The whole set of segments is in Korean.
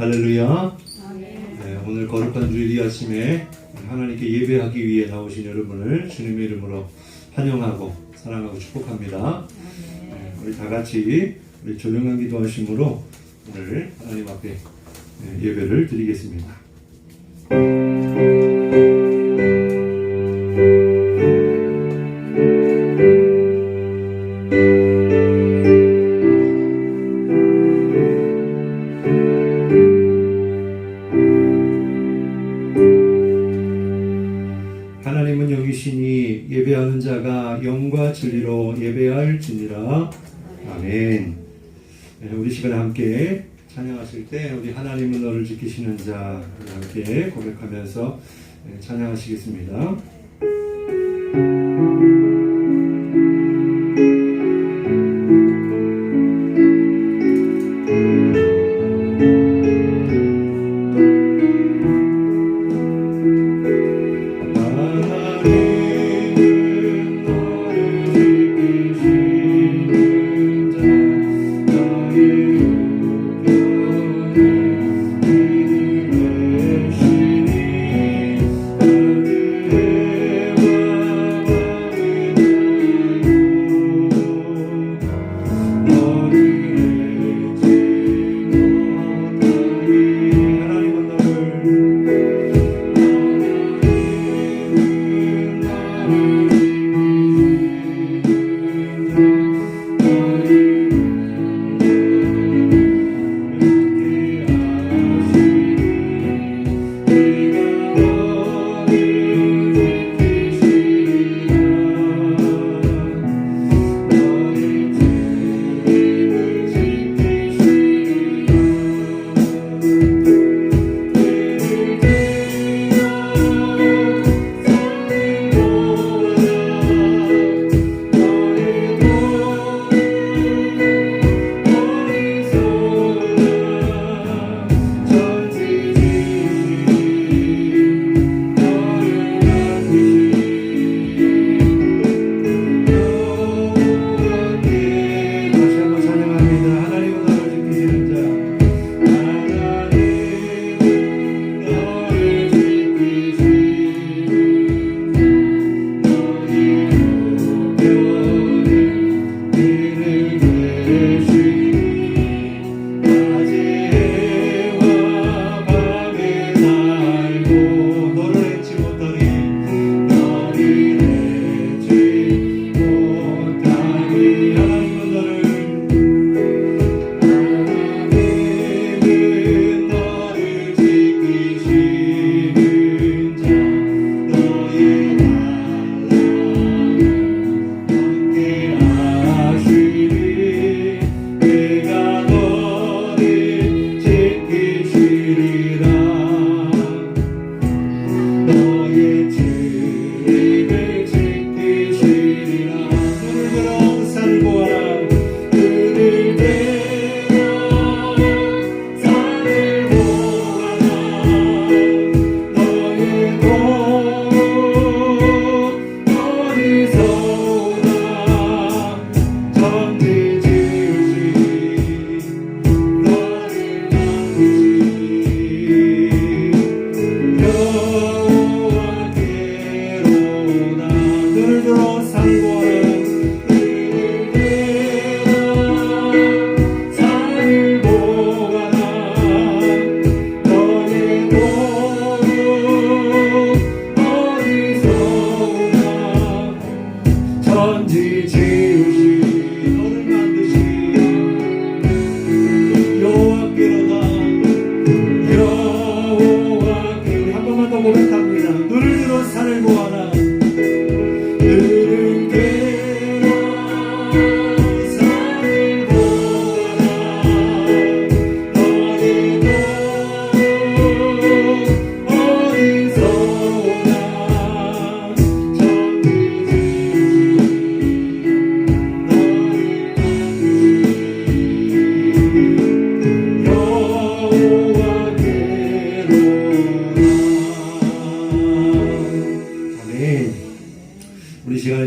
할렐루야. 네, 오늘 거룩한 주일 이 아침에 하나님께 예배하기 위해 나오신 여러분을 주님의 이름으로 환영하고 사랑하고 축복합니다. 네, 우리 다 같이 우리 조용한 기도하심으로 오늘 하나님 앞에 예배를 드리겠습니다. 하나님은 영이시니 예배하는 자가 영과 진리로 예배할지니라. 아멘. 우리 시간에 함께 찬양하실 때 우리 하나님은 너를 지키시는 자 함께 고백하면서 찬양하시겠습니다.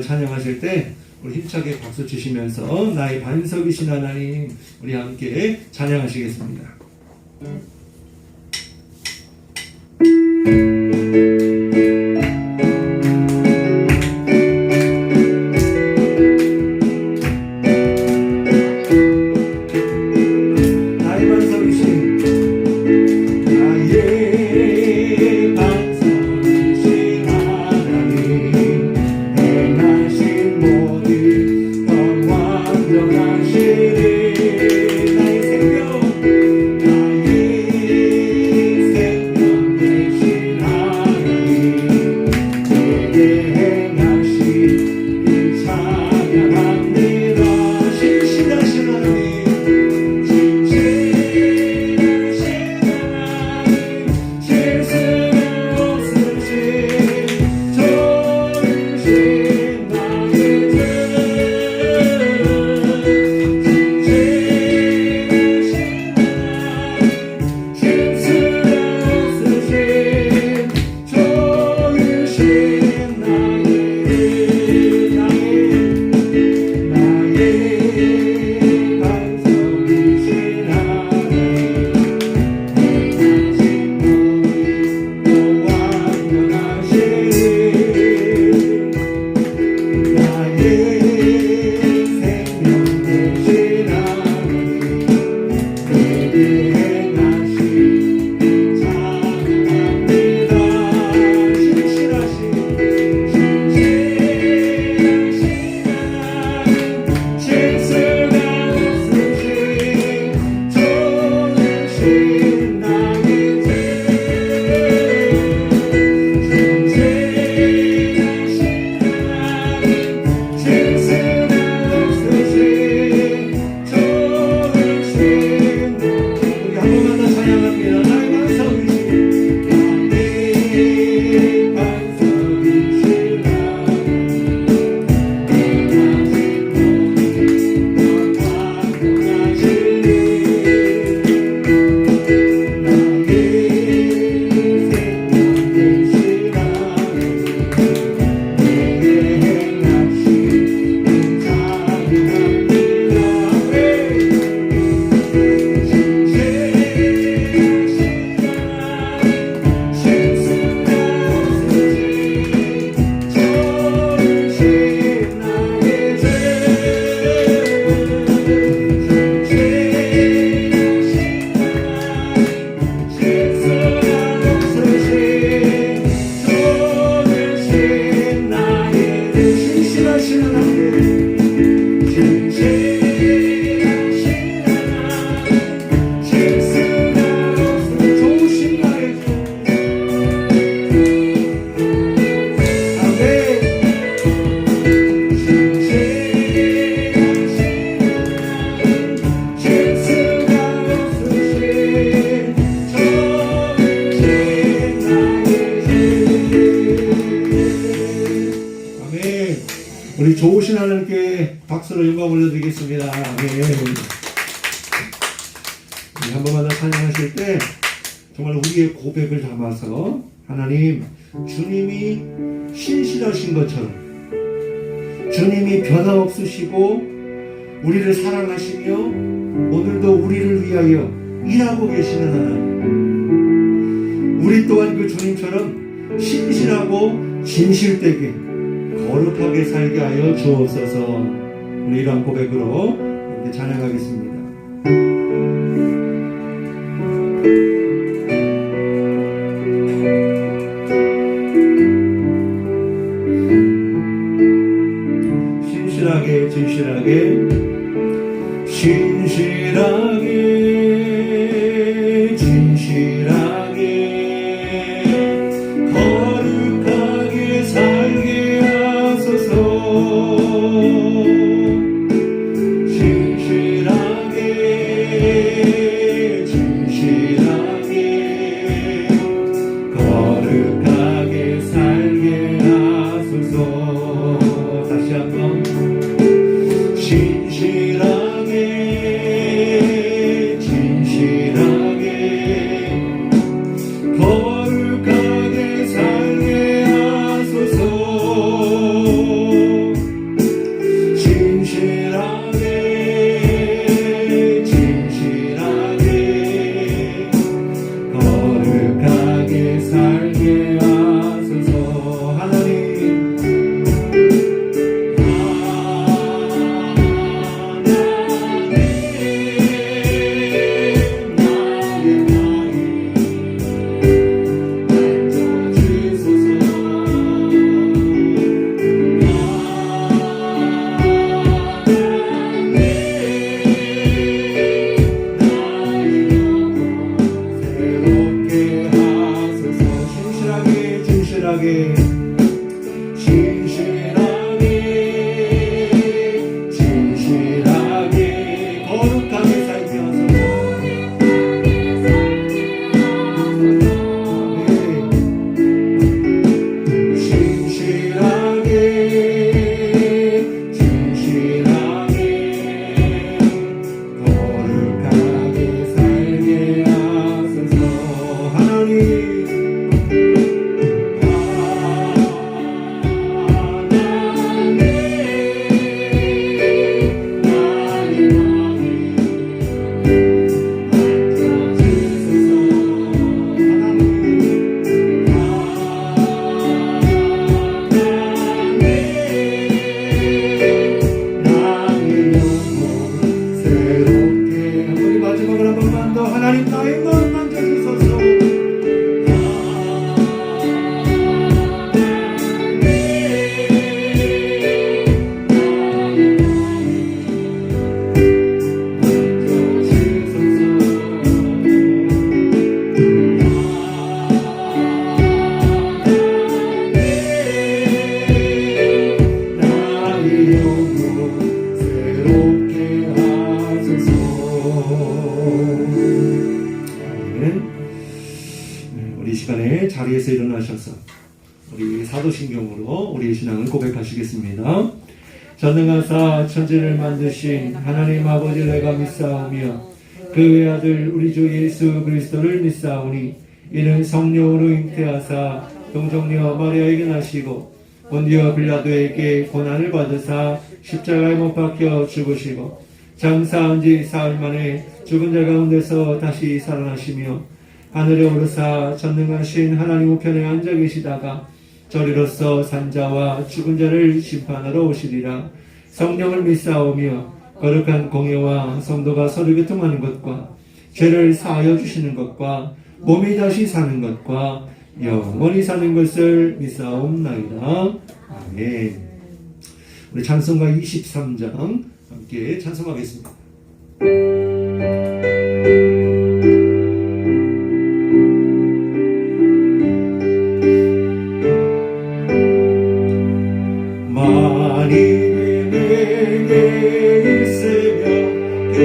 찬양하실 때 우리 힘차게 박수 치시면서 나의 반석이신 하나님 우리 함께 찬양하시겠습니다. 좋으신 하나님께 박수로 영광 올려드리겠습니다. 아멘. 한 번마다 찬양하실 때 정말 우리의 고백을 담아서 하나님, 주님이 신실하신 것처럼 주님이 변함없으시고 우리를 사랑하시며 오늘도 우리를 위하여 일하고 계시는 하나님, 우리 또한 그 주님처럼 신실하고 진실되게 거룩하게 살게 하여 주옵소서. 우리 이러한 고백으로 함께 찬양하겠습니다. 신실하게 진실하게 신실하게 진실하게 거룩하게 살게 하소서. 신실하게 진실하게 거룩하게 살게 하소서. 다시 한번 진실하게 진실하게 거룩하게 살게 하소서. 진실하게 진실하게 거룩하게 살게 하소서. 하나님, 진실하게 진실하게 진실하게 거룩하게 살게 하소서. 진실하게 진실하게 거룩하게 살게 하소서. 하나님, 마지막으로 한 번만 더 하나님 나의 마음 만져주소서. 나의 영혼 새롭게 하소서. 우리 시간에 자리에서 일어나셔서 우리 사도신경으로 우리의 신앙을 고백하시겠습니다. 전능하사 천지를 만드신 하나님 아버지를 내가 믿사오며 그 외아들 우리 주 예수 그리스도를 믿사오니 이는 성령으로 잉태하사 동정녀 마리아에게 나시고 본디오 빌라도에게 고난을 받으사 십자가에 못 박혀 죽으시고 장사한 지 사흘 만에 죽은 자 가운데서 다시 살아나시며 하늘에 오르사 전능하신 하나님 우편에 앉아 계시다가 저리로서 산자와 죽은 자를 심판하러 오시리라. 성령을 믿사오며 거룩한 공예와 성도가 서로 교통하는 것과 죄를 사하여 주시는 것과 몸이 다시 사는 것과 영원히 사는 것을 믿사옵나이다. 아멘. 우리 찬송가 23장 함께 찬송하겠습니다. 만일 내게 있으며 내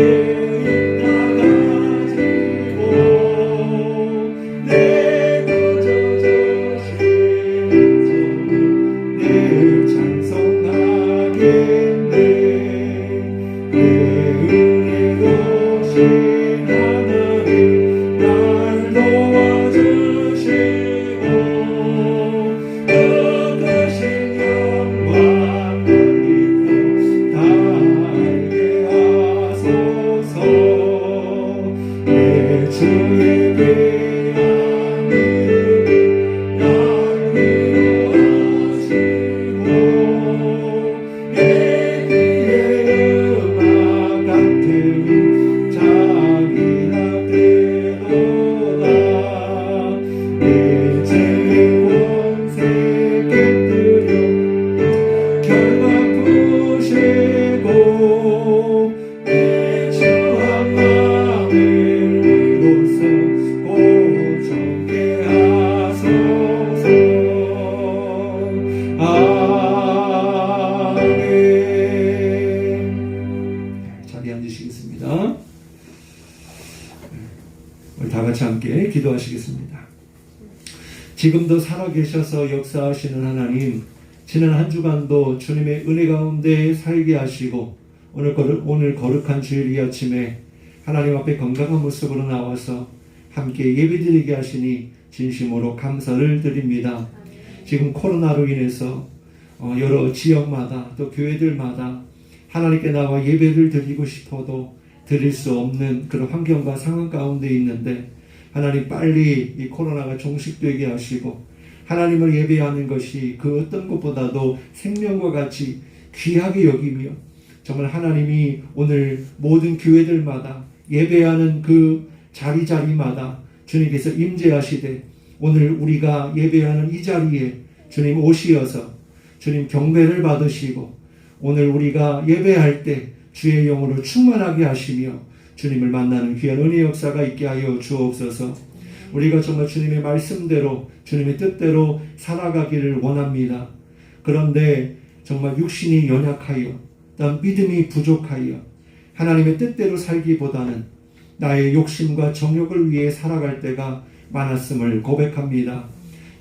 찬송하게 함께 기도하시겠습니다. 지금도 살아계셔서 역사하시는 하나님, 지난 한 주간도 주님의 은혜 가운데 살게 하시고 오늘 거룩한 주일 이 아침에 하나님 앞에 건강한 모습으로 나와서 함께 예배드리게 하시니 진심으로 감사를 드립니다. 지금 코로나로 인해서 여러 지역마다 또 교회들마다 하나님께 나와 예배를 드리고 싶어도 드릴 수 없는 그런 환경과 상황 가운데 있는데 하나님 빨리 이 코로나가 종식되게 하시고 하나님을 예배하는 것이 그 어떤 것보다도 생명과 같이 귀하게 여기며 정말 하나님이 오늘 모든 교회들마다 예배하는 그 자리마다 주님께서 임재하시되 오늘 우리가 예배하는 이 자리에 주님 오시어서 주님 경배를 받으시고 오늘 우리가 예배할 때 주의 영으로 충만하게 하시며 주님을 만나는 귀한 은혜 역사가 있게 하여 주옵소서. 우리가 정말 주님의 말씀대로 주님의 뜻대로 살아가기를 원합니다. 그런데 정말 육신이 연약하여 또한 믿음이 부족하여 하나님의 뜻대로 살기보다는 나의 욕심과 정욕을 위해 살아갈 때가 많았음을 고백합니다.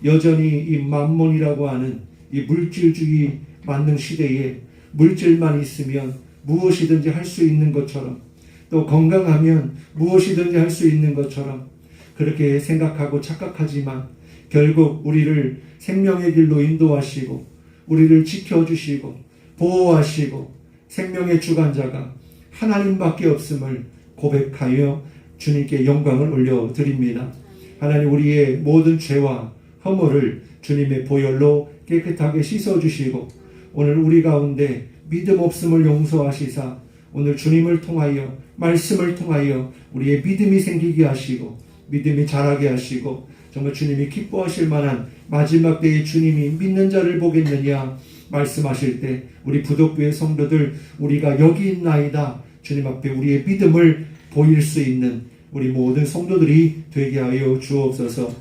여전히 이 만몬이라고 하는 이 물질주의 만능 시대에 물질만 있으면 무엇이든지 할 수 있는 것처럼 또 건강하면 무엇이든지 할 수 있는 것처럼 그렇게 생각하고 착각하지만 결국 우리를 생명의 길로 인도하시고 우리를 지켜주시고 보호하시고 생명의 주관자가 하나님밖에 없음을 고백하여 주님께 영광을 올려드립니다. 하나님 우리의 모든 죄와 허물을 주님의 보혈로 깨끗하게 씻어주시고 오늘 우리 가운데 믿음 없음을 용서하시사 오늘 주님을 통하여 말씀을 통하여 우리의 믿음이 생기게 하시고 믿음이 자라게 하시고 정말 주님이 기뻐하실 만한 마지막 때에 주님이 믿는 자를 보겠느냐 말씀하실 때 우리 부덕교회 성도들 우리가 여기 있나이다 주님 앞에 우리의 믿음을 보일 수 있는 우리 모든 성도들이 되게 하여 주옵소서.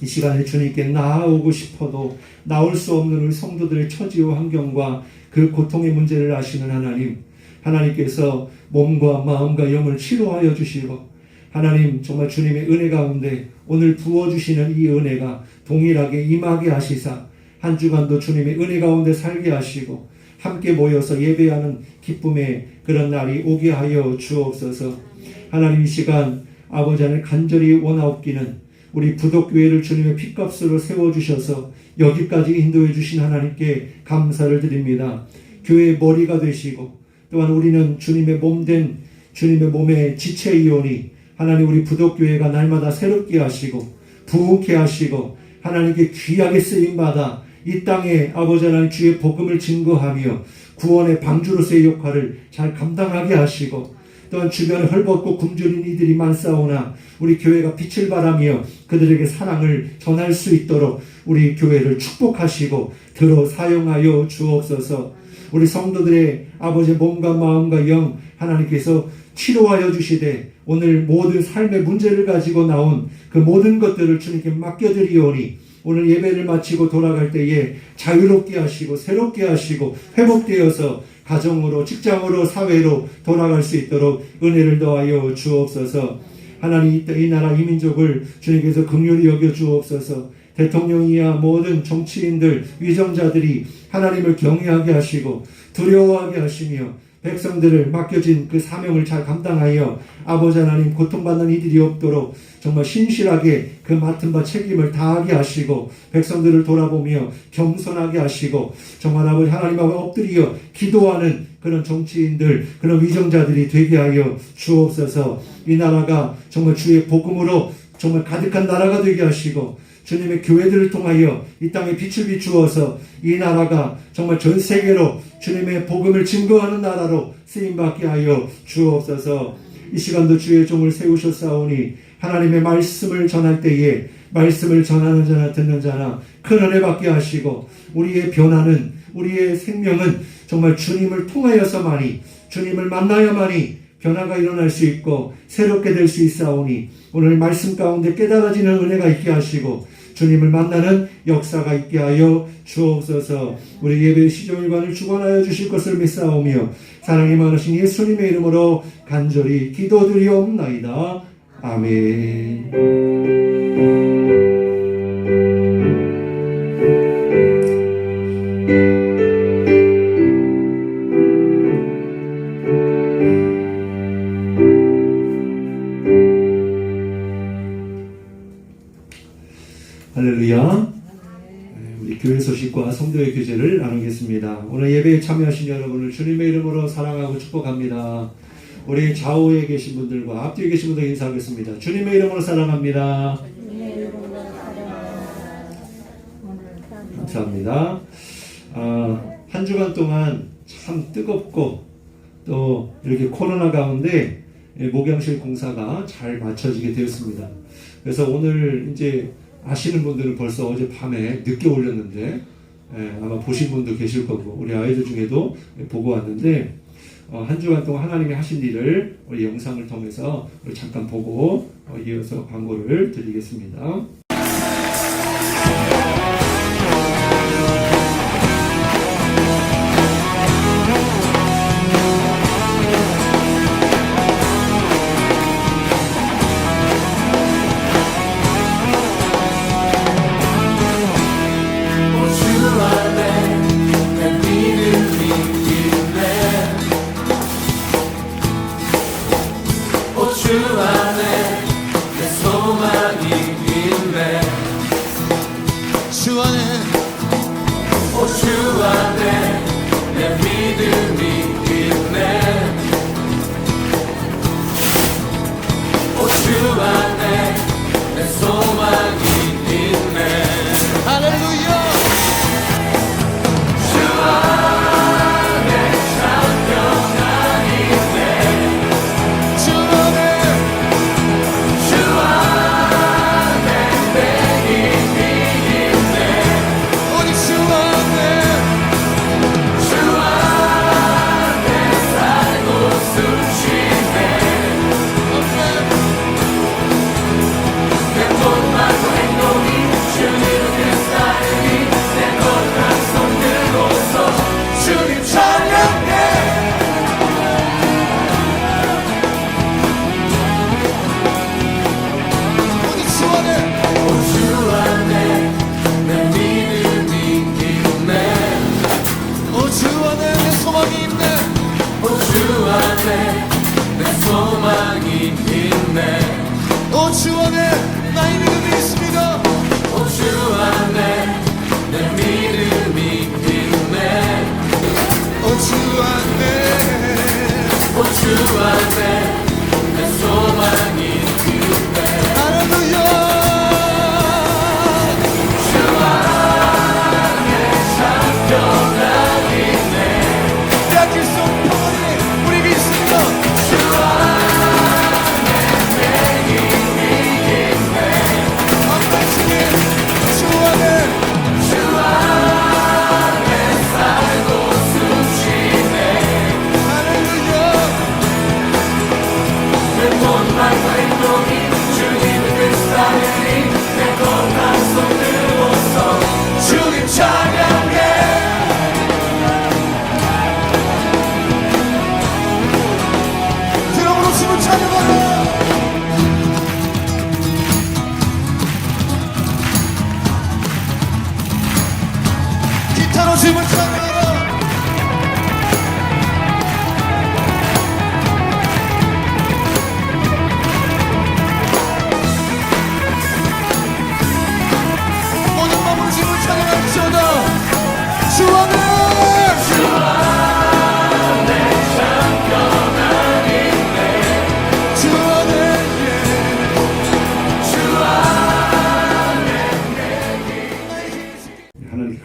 이 시간에 주님께 나아오고 싶어도 나올 수 없는 우리 성도들의 처지와 환경과 그 고통의 문제를 아시는 하나님, 하나님께서 몸과 마음과 영을 치료하여 주시고 하나님 정말 주님의 은혜 가운데 오늘 부어주시는 이 은혜가 동일하게 임하게 하시사 한 주간도 주님의 은혜 가운데 살게 하시고 함께 모여서 예배하는 기쁨의 그런 날이 오게 하여 주옵소서. 하나님 이 시간 아버지 안에 간절히 원하옵기는 우리 부덕교회를 주님의 핏값으로 세워주셔서 여기까지 인도해 주신 하나님께 감사를 드립니다. 교회의 머리가 되시고 또한 우리는 주님의 몸된 주님의 몸의 지체이오니 하나님 우리 부덕교회가 날마다 새롭게 하시고 부흥케 하시고 하나님께 귀하게 쓰임받아 이 땅에 아버지 하나님 주의 복음을 증거하며 구원의 방주로서의 역할을 잘 감당하게 하시고 또한 주변에 헐벗고 굶주린 이들이 많사오나 우리 교회가 빛을 발하며 그들에게 사랑을 전할 수 있도록 우리 교회를 축복하시고 들어 사용하여 주옵소서. 우리 성도들의 아버지의 몸과 마음과 영 하나님께서 치료하여 주시되 오늘 모든 삶의 문제를 가지고 나온 그 모든 것들을 주님께 맡겨드리오니 오늘 예배를 마치고 돌아갈 때에 자유롭게 하시고 새롭게 하시고 회복되어서 가정으로 직장으로 사회로 돌아갈 수 있도록 은혜를 더하여 주옵소서. 하나님 이 나라 이 민족을 주님께서 긍휼히 여겨 주옵소서. 대통령이야 모든 정치인들 위정자들이 하나님을 경외하게 하시고 두려워하게 하시며 백성들을 맡겨진 그 사명을 잘 감당하여 아버지 하나님 고통받는 이들이 없도록 정말 신실하게 그 맡은 바 책임을 다하게 하시고 백성들을 돌아보며 겸손하게 하시고 정말 아버지 하나님 앞에 엎드려 기도하는 그런 정치인들 그런 위정자들이 되게 하여 주옵소서. 이 나라가 정말 주의 복음으로 정말 가득한 나라가 되게 하시고 주님의 교회들을 통하여 이 땅에 빛을 비추어서 이 나라가 정말 전 세계로 주님의 복음을 증거하는 나라로 쓰임받게 하여 주옵소서. 이 시간도 주의 종을 세우셨사오니 하나님의 말씀을 전할 때에 말씀을 전하는 자나 듣는 자나 큰 은혜 받게 하시고 우리의 변화는 우리의 생명은 정말 주님을 통하여서만이 주님을 만나야만이 변화가 일어날 수 있고 새롭게 될 수 있사오니 오늘 말씀 가운데 깨달아지는 은혜가 있게 하시고 주님을 만나는 역사가 있게 하여 주옵소서. 우리 예배 시종일관을 주관하여 주실 것을 믿사오며 사랑이 많으신 예수님의 이름으로 간절히 기도드리옵나이다. 아멘. 할렐루야. 우리 교회 소식과 성도의 교제를 나누겠습니다. 오늘 예배에 참여하신 여러분을 주님의 이름으로 사랑하고 축복합니다. 우리 좌우에 계신 분들과 앞뒤에 계신 분들 인사하겠습니다. 주님의 이름으로 사랑합니다. 감사합니다. 한 주간 동안 참 뜨겁고 또 이렇게 코로나 가운데 목양실 공사가 잘 마쳐지게 되었습니다. 그래서 오늘 이제 아시는 분들은 벌써 어제 밤에 늦게 올렸는데 아마 보신 분도 계실 거고 우리 아이들 중에도 보고 왔는데 한 주간 동안 하나님이 하신 일을 우리 영상을 통해서 우리 잠깐 보고 이어서 광고를 드리겠습니다.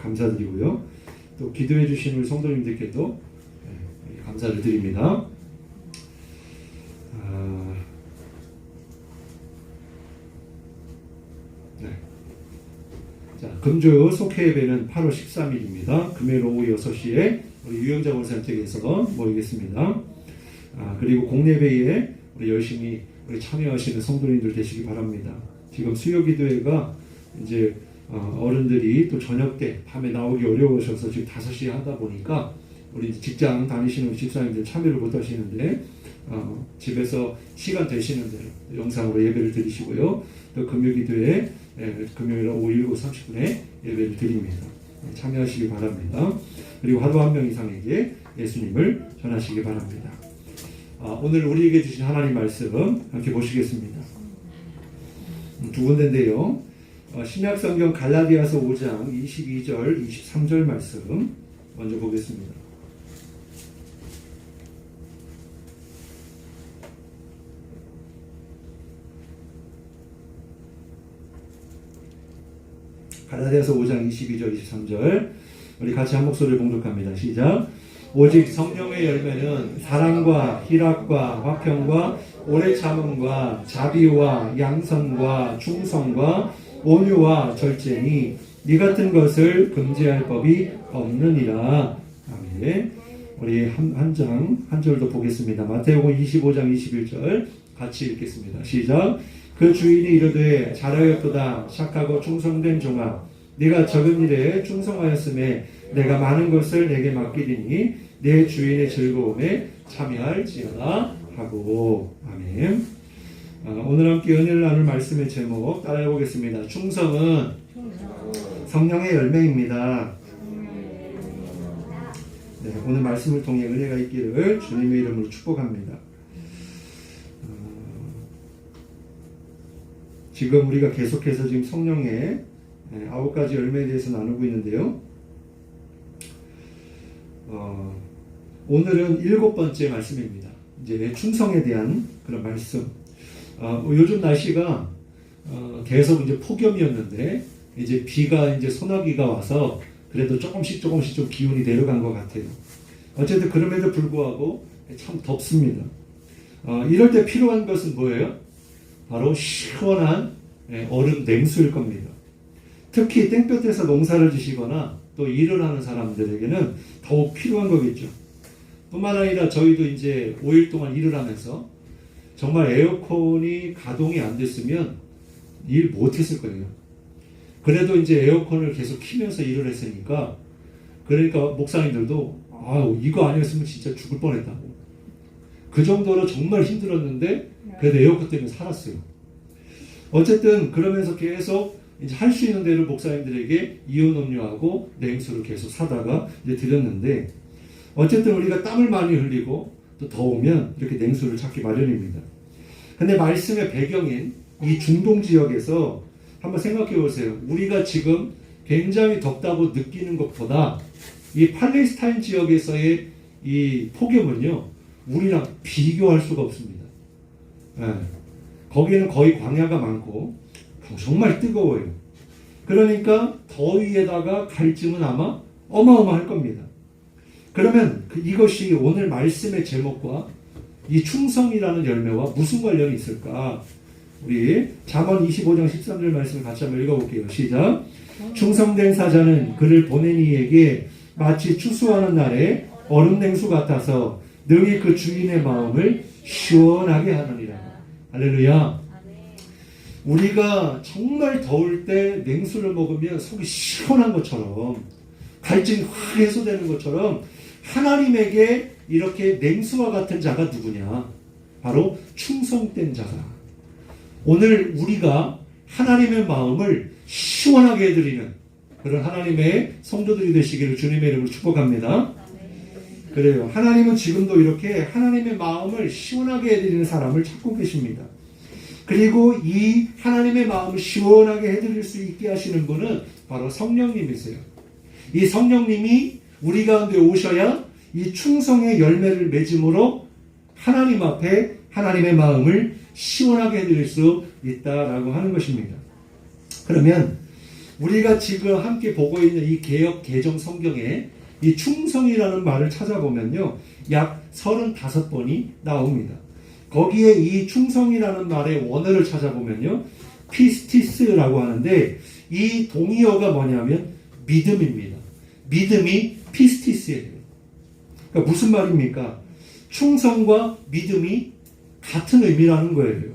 감사드리고요. 또 기도해 주신 우리 성도님들께도 감사를 드립니다. 네. 자, 금주 속회 예배는 8월 13일입니다. 금요일 오후 6시에 우리 유영자 원사님 댁에서 모이겠습니다. 그리고 공예배에 우리 열심히 우리 참여하시는 성도님들 되시기 바랍니다. 지금 수요기도회가 이제 어른들이 또 저녁 때 밤에 나오기 어려우셔서 지금 5시에 하다 보니까 우리 직장 다니시는 우리 집사님들 참여를 못 하시는데 집에서 시간 되시는 대로 영상으로 예배를 드리시고요. 또 금요기도에 금요일 오후 7시 30분에 예배를 드립니다. 참여하시기 바랍니다. 그리고 하루 한 명 이상에게 예수님을 전하시기 바랍니다. 오늘 우리에게 주신 하나님 말씀 함께 보시겠습니다. 두 군데인데요. 신약성경 갈라디아서 5장 22절 23절 말씀 먼저 보겠습니다. 갈라디아서 5장 22절 23절 우리 같이 한 목소리를 봉독합니다. 시작. 오직 성령의 열매는 사랑과 희락과 화평과 오래 참음과 자비와 양선과 충성과 온유와 절제니 이 같은 것을 금지할 법이 없느니라. 아멘. 우리 한 절도 보겠습니다. 마태복음 25장 21절 같이 읽겠습니다. 시작. 그 주인이 이르되 잘하였도다 착하고 충성된 종아 네가 적은 일에 충성하였음에 내가 많은 것을 내게 맡기리니 내 주인의 즐거움에 참여할지어다 하고. 아멘. 오늘 함께 은혜를 나눌 말씀의 제목 따라해 보겠습니다. 충성은 성령의 열매입니다. 네, 오늘 말씀을 통해 은혜가 있기를 주님의 이름으로 축복합니다. 지금 우리가 계속해서 지금 성령의 9가지 열매에 대해서 나누고 있는데요. 오늘은 7번째 말씀입니다. 이제 충성에 대한 그런 말씀. 요즘 날씨가 계속 이제 폭염이었는데 이제 비가 이제 소나기가 와서 그래도 조금씩 좀 기온이 내려간 것 같아요. 어쨌든 그럼에도 불구하고 참 덥습니다. 이럴 때 필요한 것은 뭐예요? 바로 시원한 얼음 냉수일 겁니다. 특히 땡볕에서 농사를 지시거나 또 일을 하는 사람들에게는 더욱 필요한 거겠죠. 뿐만 아니라 저희도 이제 5일 동안 일을 하면서 정말 에어컨이 가동이 안 됐으면 일 못했을 거예요. 그래도 이제 에어컨을 계속 키면서 일을 했으니까 그러니까 목사님들도 이거 아니었으면 진짜 죽을 뻔했다고. 그 정도로 정말 힘들었는데 그래도 에어컨 때문에 살았어요. 어쨌든 그러면서 계속 이제 할 수 있는 대로 목사님들에게 이온음료하고 냉수를 계속 사다가 이제 드렸는데 어쨌든 우리가 땀을 많이 흘리고 또 더우면 이렇게 냉수를 찾기 마련입니다. 근데 말씀의 배경인 이 중동 지역에서 한번 생각해 보세요. 우리가 지금 굉장히 덥다고 느끼는 것보다 이 팔레스타인 지역에서의 이 폭염은요, 우리랑 비교할 수가 없습니다. 거기는 거의 광야가 많고 정말 뜨거워요. 그러니까 더위에다가 갈증은 아마 어마어마할 겁니다. 그러면 이것이 오늘 말씀의 제목과 이 충성이라는 열매와 무슨 관련이 있을까? 우리 잠언 25장 13절 말씀을 같이 한번 읽어볼게요. 시작. 충성된 사자는 그를 보낸 이에게 마치 추수하는 날에 얼음 냉수 같아서 능히 그 주인의 마음을 시원하게 하느니라. 할렐루야. 우리가 정말 더울 때 냉수를 먹으면 속이 시원한 것처럼 갈증이 확 해소되는 것처럼 하나님에게 이렇게 냉수와 같은 자가 누구냐? 바로 충성된 자다. 오늘 우리가 하나님의 마음을 시원하게 해드리는 그런 하나님의 성도들이 되시기를 주님의 이름으로 축복합니다. 그래요. 하나님은 지금도 이렇게 하나님의 마음을 시원하게 해드리는 사람을 찾고 계십니다. 그리고 이 하나님의 마음을 시원하게 해드릴 수 있게 하시는 분은 바로 성령님이세요. 이 성령님이 우리 가운데 오셔야 이 충성의 열매를 맺음으로 하나님 앞에 하나님의 마음을 시원하게 해드릴 수 있다라고 하는 것입니다. 그러면 우리가 지금 함께 보고 있는 이 개역 개정 성경에 이 충성이라는 말을 찾아보면요, 약 35번이 나옵니다. 거기에 이 충성이라는 말의 원어를 찾아보면요, 피스티스라고 하는데 이 동의어가 뭐냐면 믿음입니다. 믿음이 피스티스예요. 그러니까 무슨 말입니까? 충성과 믿음이 같은 의미라는 거예요.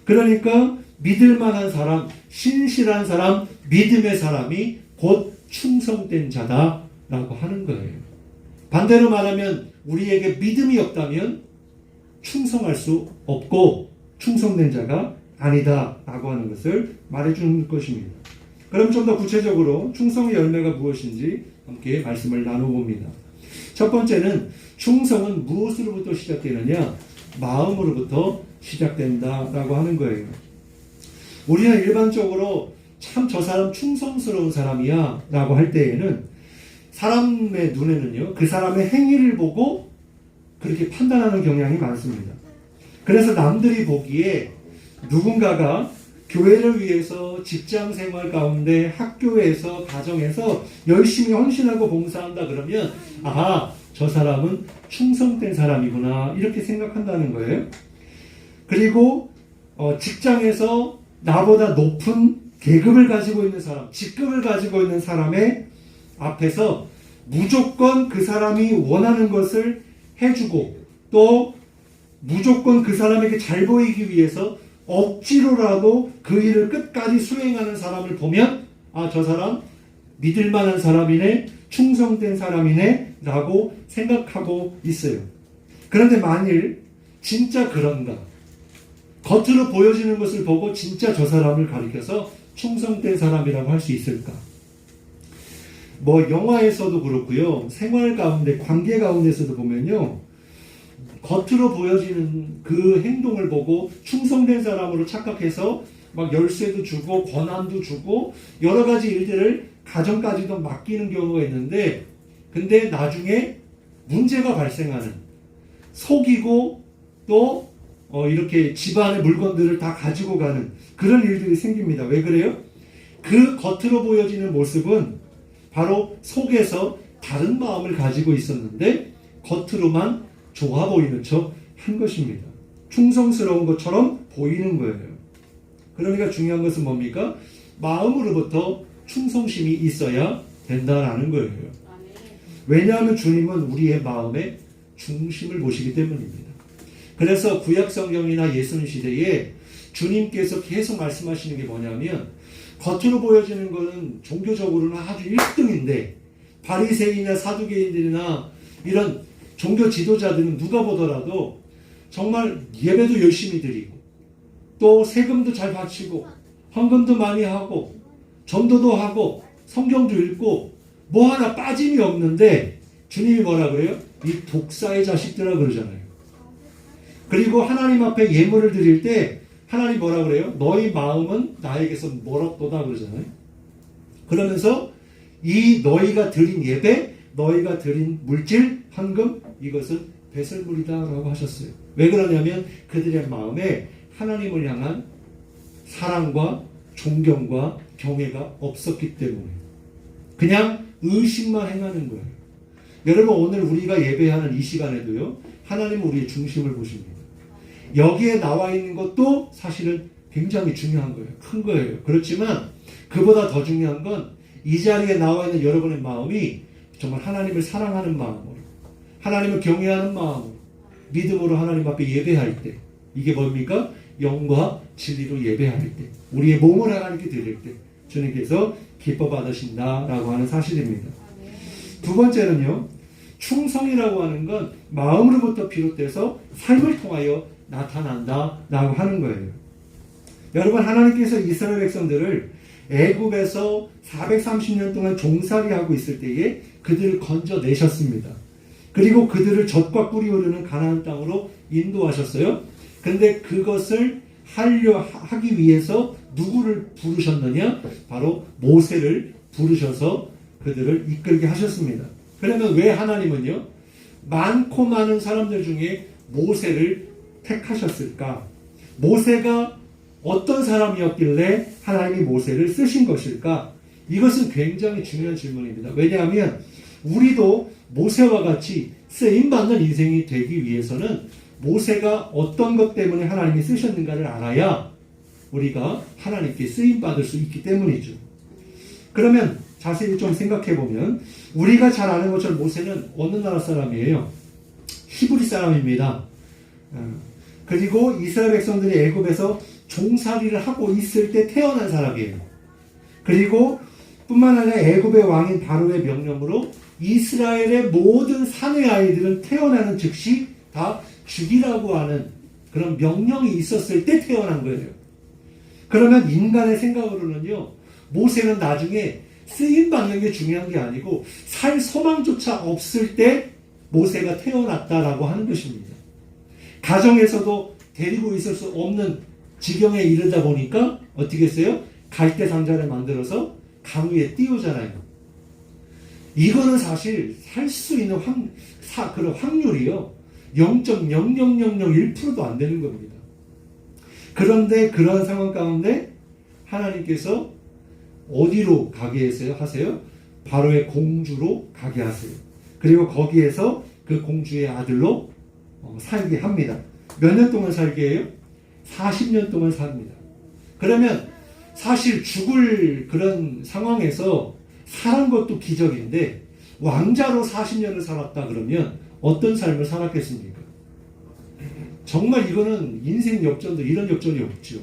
그러니까 믿을 만한 사람, 신실한 사람, 믿음의 사람이 곧 충성된 자다라고 하는 거예요. 반대로 말하면 우리에게 믿음이 없다면 충성할 수 없고 충성된 자가 아니다라고 하는 것을 말해주는 것입니다. 그럼 좀 더 구체적으로 충성의 열매가 무엇인지 함께 말씀을 나눠봅니다. 첫 번째는 충성은 무엇으로부터 시작되느냐? 마음으로부터 시작된다라고 하는 거예요. 우리는 일반적으로 참 저 사람 충성스러운 사람이야 라고 할 때에는 사람의 눈에는요, 그 사람의 행위를 보고 그렇게 판단하는 경향이 많습니다. 그래서 남들이 보기에 누군가가 교회를 위해서 직장 생활 가운데 학교에서 가정에서 열심히 헌신하고 봉사한다 그러면 아하, 저 사람은 충성된 사람이구나 이렇게 생각한다는 거예요. 그리고 직장에서 나보다 높은 계급을 가지고 있는 사람, 직급을 가지고 있는 사람의 앞에서 무조건 그 사람이 원하는 것을 해주고 또 무조건 그 사람에게 잘 보이기 위해서 억지로라도 그 일을 끝까지 수행하는 사람을 보면 아, 저 사람 믿을 만한 사람이네, 충성된 사람이네 라고 생각하고 있어요. 그런데 만일 진짜 그런가? 겉으로 보여지는 것을 보고 진짜 저 사람을 가리켜서 충성된 사람이라고 할 수 있을까? 영화에서도 그렇고요. 생활 가운데, 관계 가운데서도 보면요. 겉으로 보여지는 그 행동을 보고 충성된 사람으로 착각해서 막 열쇠도 주고 권한도 주고 여러 가지 일들을 가정까지도 맡기는 경우가 있는데 근데 나중에 문제가 발생하는 속이고 또 이렇게 집안의 물건들을 다 가지고 가는 그런 일들이 생깁니다. 왜 그래요? 그 겉으로 보여지는 모습은 바로 속에서 다른 마음을 가지고 있었는데 겉으로만 좋아 보이는 척 한 것입니다. 충성스러운 것처럼 보이는 거예요. 그러니까 중요한 것은 뭡니까? 마음으로부터 충성심이 있어야 된다라는 거예요. 왜냐하면 주님은 우리의 마음의 중심을 보시기 때문입니다. 그래서 구약 성경이나 예수님 시대에 주님께서 계속 말씀하시는 게 뭐냐면 겉으로 보여지는 것은 종교적으로는 아주 1등인데 바리새인이나 사두개인들이나 이런 종교 지도자들은 누가 보더라도 정말 예배도 열심히 드리고 또 세금도 잘 바치고 헌금도 많이 하고 전도도 하고 성경도 읽고 뭐 하나 빠짐이 없는데 주님이 뭐라 그래요? 이 독사의 자식들아 그러잖아요. 그리고 하나님 앞에 예물을 드릴 때 하나님 뭐라 그래요? 너희 마음은 나에게서 멀었도다 그러잖아요. 그러면서 이 너희가 드린 예배, 너희가 드린 물질, 헌금 이것은 배설물이다 라고 하셨어요. 왜 그러냐면 그들의 마음에 하나님을 향한 사랑과 존경과 경외가 없었기 때문에 그냥 의식만 행하는 거예요. 여러분 오늘 우리가 예배하는 이 시간에도요 하나님은 우리의 중심을 보십니다. 여기에 나와 있는 것도 사실은 굉장히 중요한 거예요. 큰 거예요. 그렇지만 그보다 더 중요한 건 이 자리에 나와 있는 여러분의 마음이 정말 하나님을 사랑하는 마음으로 하나님을 경외하는 마음으로 믿음으로 하나님 앞에 예배할 때 이게 뭡니까? 영과 진리로 예배할 때 우리의 몸을 하나님께 드릴 때 주님께서 기뻐 받으신다라고 하는 사실입니다. 두 번째는요. 충성이라고 하는 건 마음으로부터 비롯돼서 삶을 통하여 나타난다라고 하는 거예요. 여러분 하나님께서 이스라엘 백성들을 애굽에서 430년 동안 종살이하고 있을 때에 그들을 건져내셨습니다. 그리고 그들을 젖과 꿀이 흐르는 가나안 땅으로 인도하셨어요. 근데 그것을 하기 위해서 누구를 부르셨느냐? 바로 모세를 부르셔서 그들을 이끌게 하셨습니다. 그러면 왜 하나님은요? 많고 많은 사람들 중에 모세를 택하셨을까? 모세가 어떤 사람이었길래 하나님이 모세를 쓰신 것일까? 이것은 굉장히 중요한 질문입니다. 왜냐하면 우리도 모세와 같이 쓰임받는 인생이 되기 위해서는 모세가 어떤 것 때문에 하나님이 쓰셨는가를 알아야 우리가 하나님께 쓰임받을 수 있기 때문이죠. 그러면 자세히 좀 생각해보면 우리가 잘 아는 것처럼 모세는 어느 나라 사람이에요? 히브리 사람입니다. 그리고 이스라엘 백성들이 애굽에서 종살이를 하고 있을 때 태어난 사람이에요. 그리고 뿐만 아니라 애굽의 왕인 바로의 명령으로 이스라엘의 모든 사내 아이들은 태어나는 즉시 다 죽이라고 하는 그런 명령이 있었을 때 태어난 거예요. 그러면 인간의 생각으로는요, 모세는 나중에 쓰임 방향이 중요한 게 아니고 살 소망조차 없을 때 모세가 태어났다라고 하는 것입니다. 가정에서도 데리고 있을 수 없는 지경에 이르다 보니까 어떻게 했어요? 갈대 상자를 만들어서 강 위에 띄우잖아요. 이거는 사실 살 수 있는 그런 확률이요. 0.00001%도 안 되는 겁니다. 그런데 그런 상황 가운데 하나님께서 어디로 가게 하세요? 바로의 공주로 가게 하세요. 그리고 거기에서 그 공주의 아들로 살게 합니다. 몇 년 동안 살게 해요? 40년 동안 삽니다. 그러면 사실 죽을 그런 상황에서 사는 것도 기적인데 왕자로 40년을 살았다 그러면 어떤 삶을 살았겠습니까? 정말 이거는 인생 역전도 이런 역전이 없죠.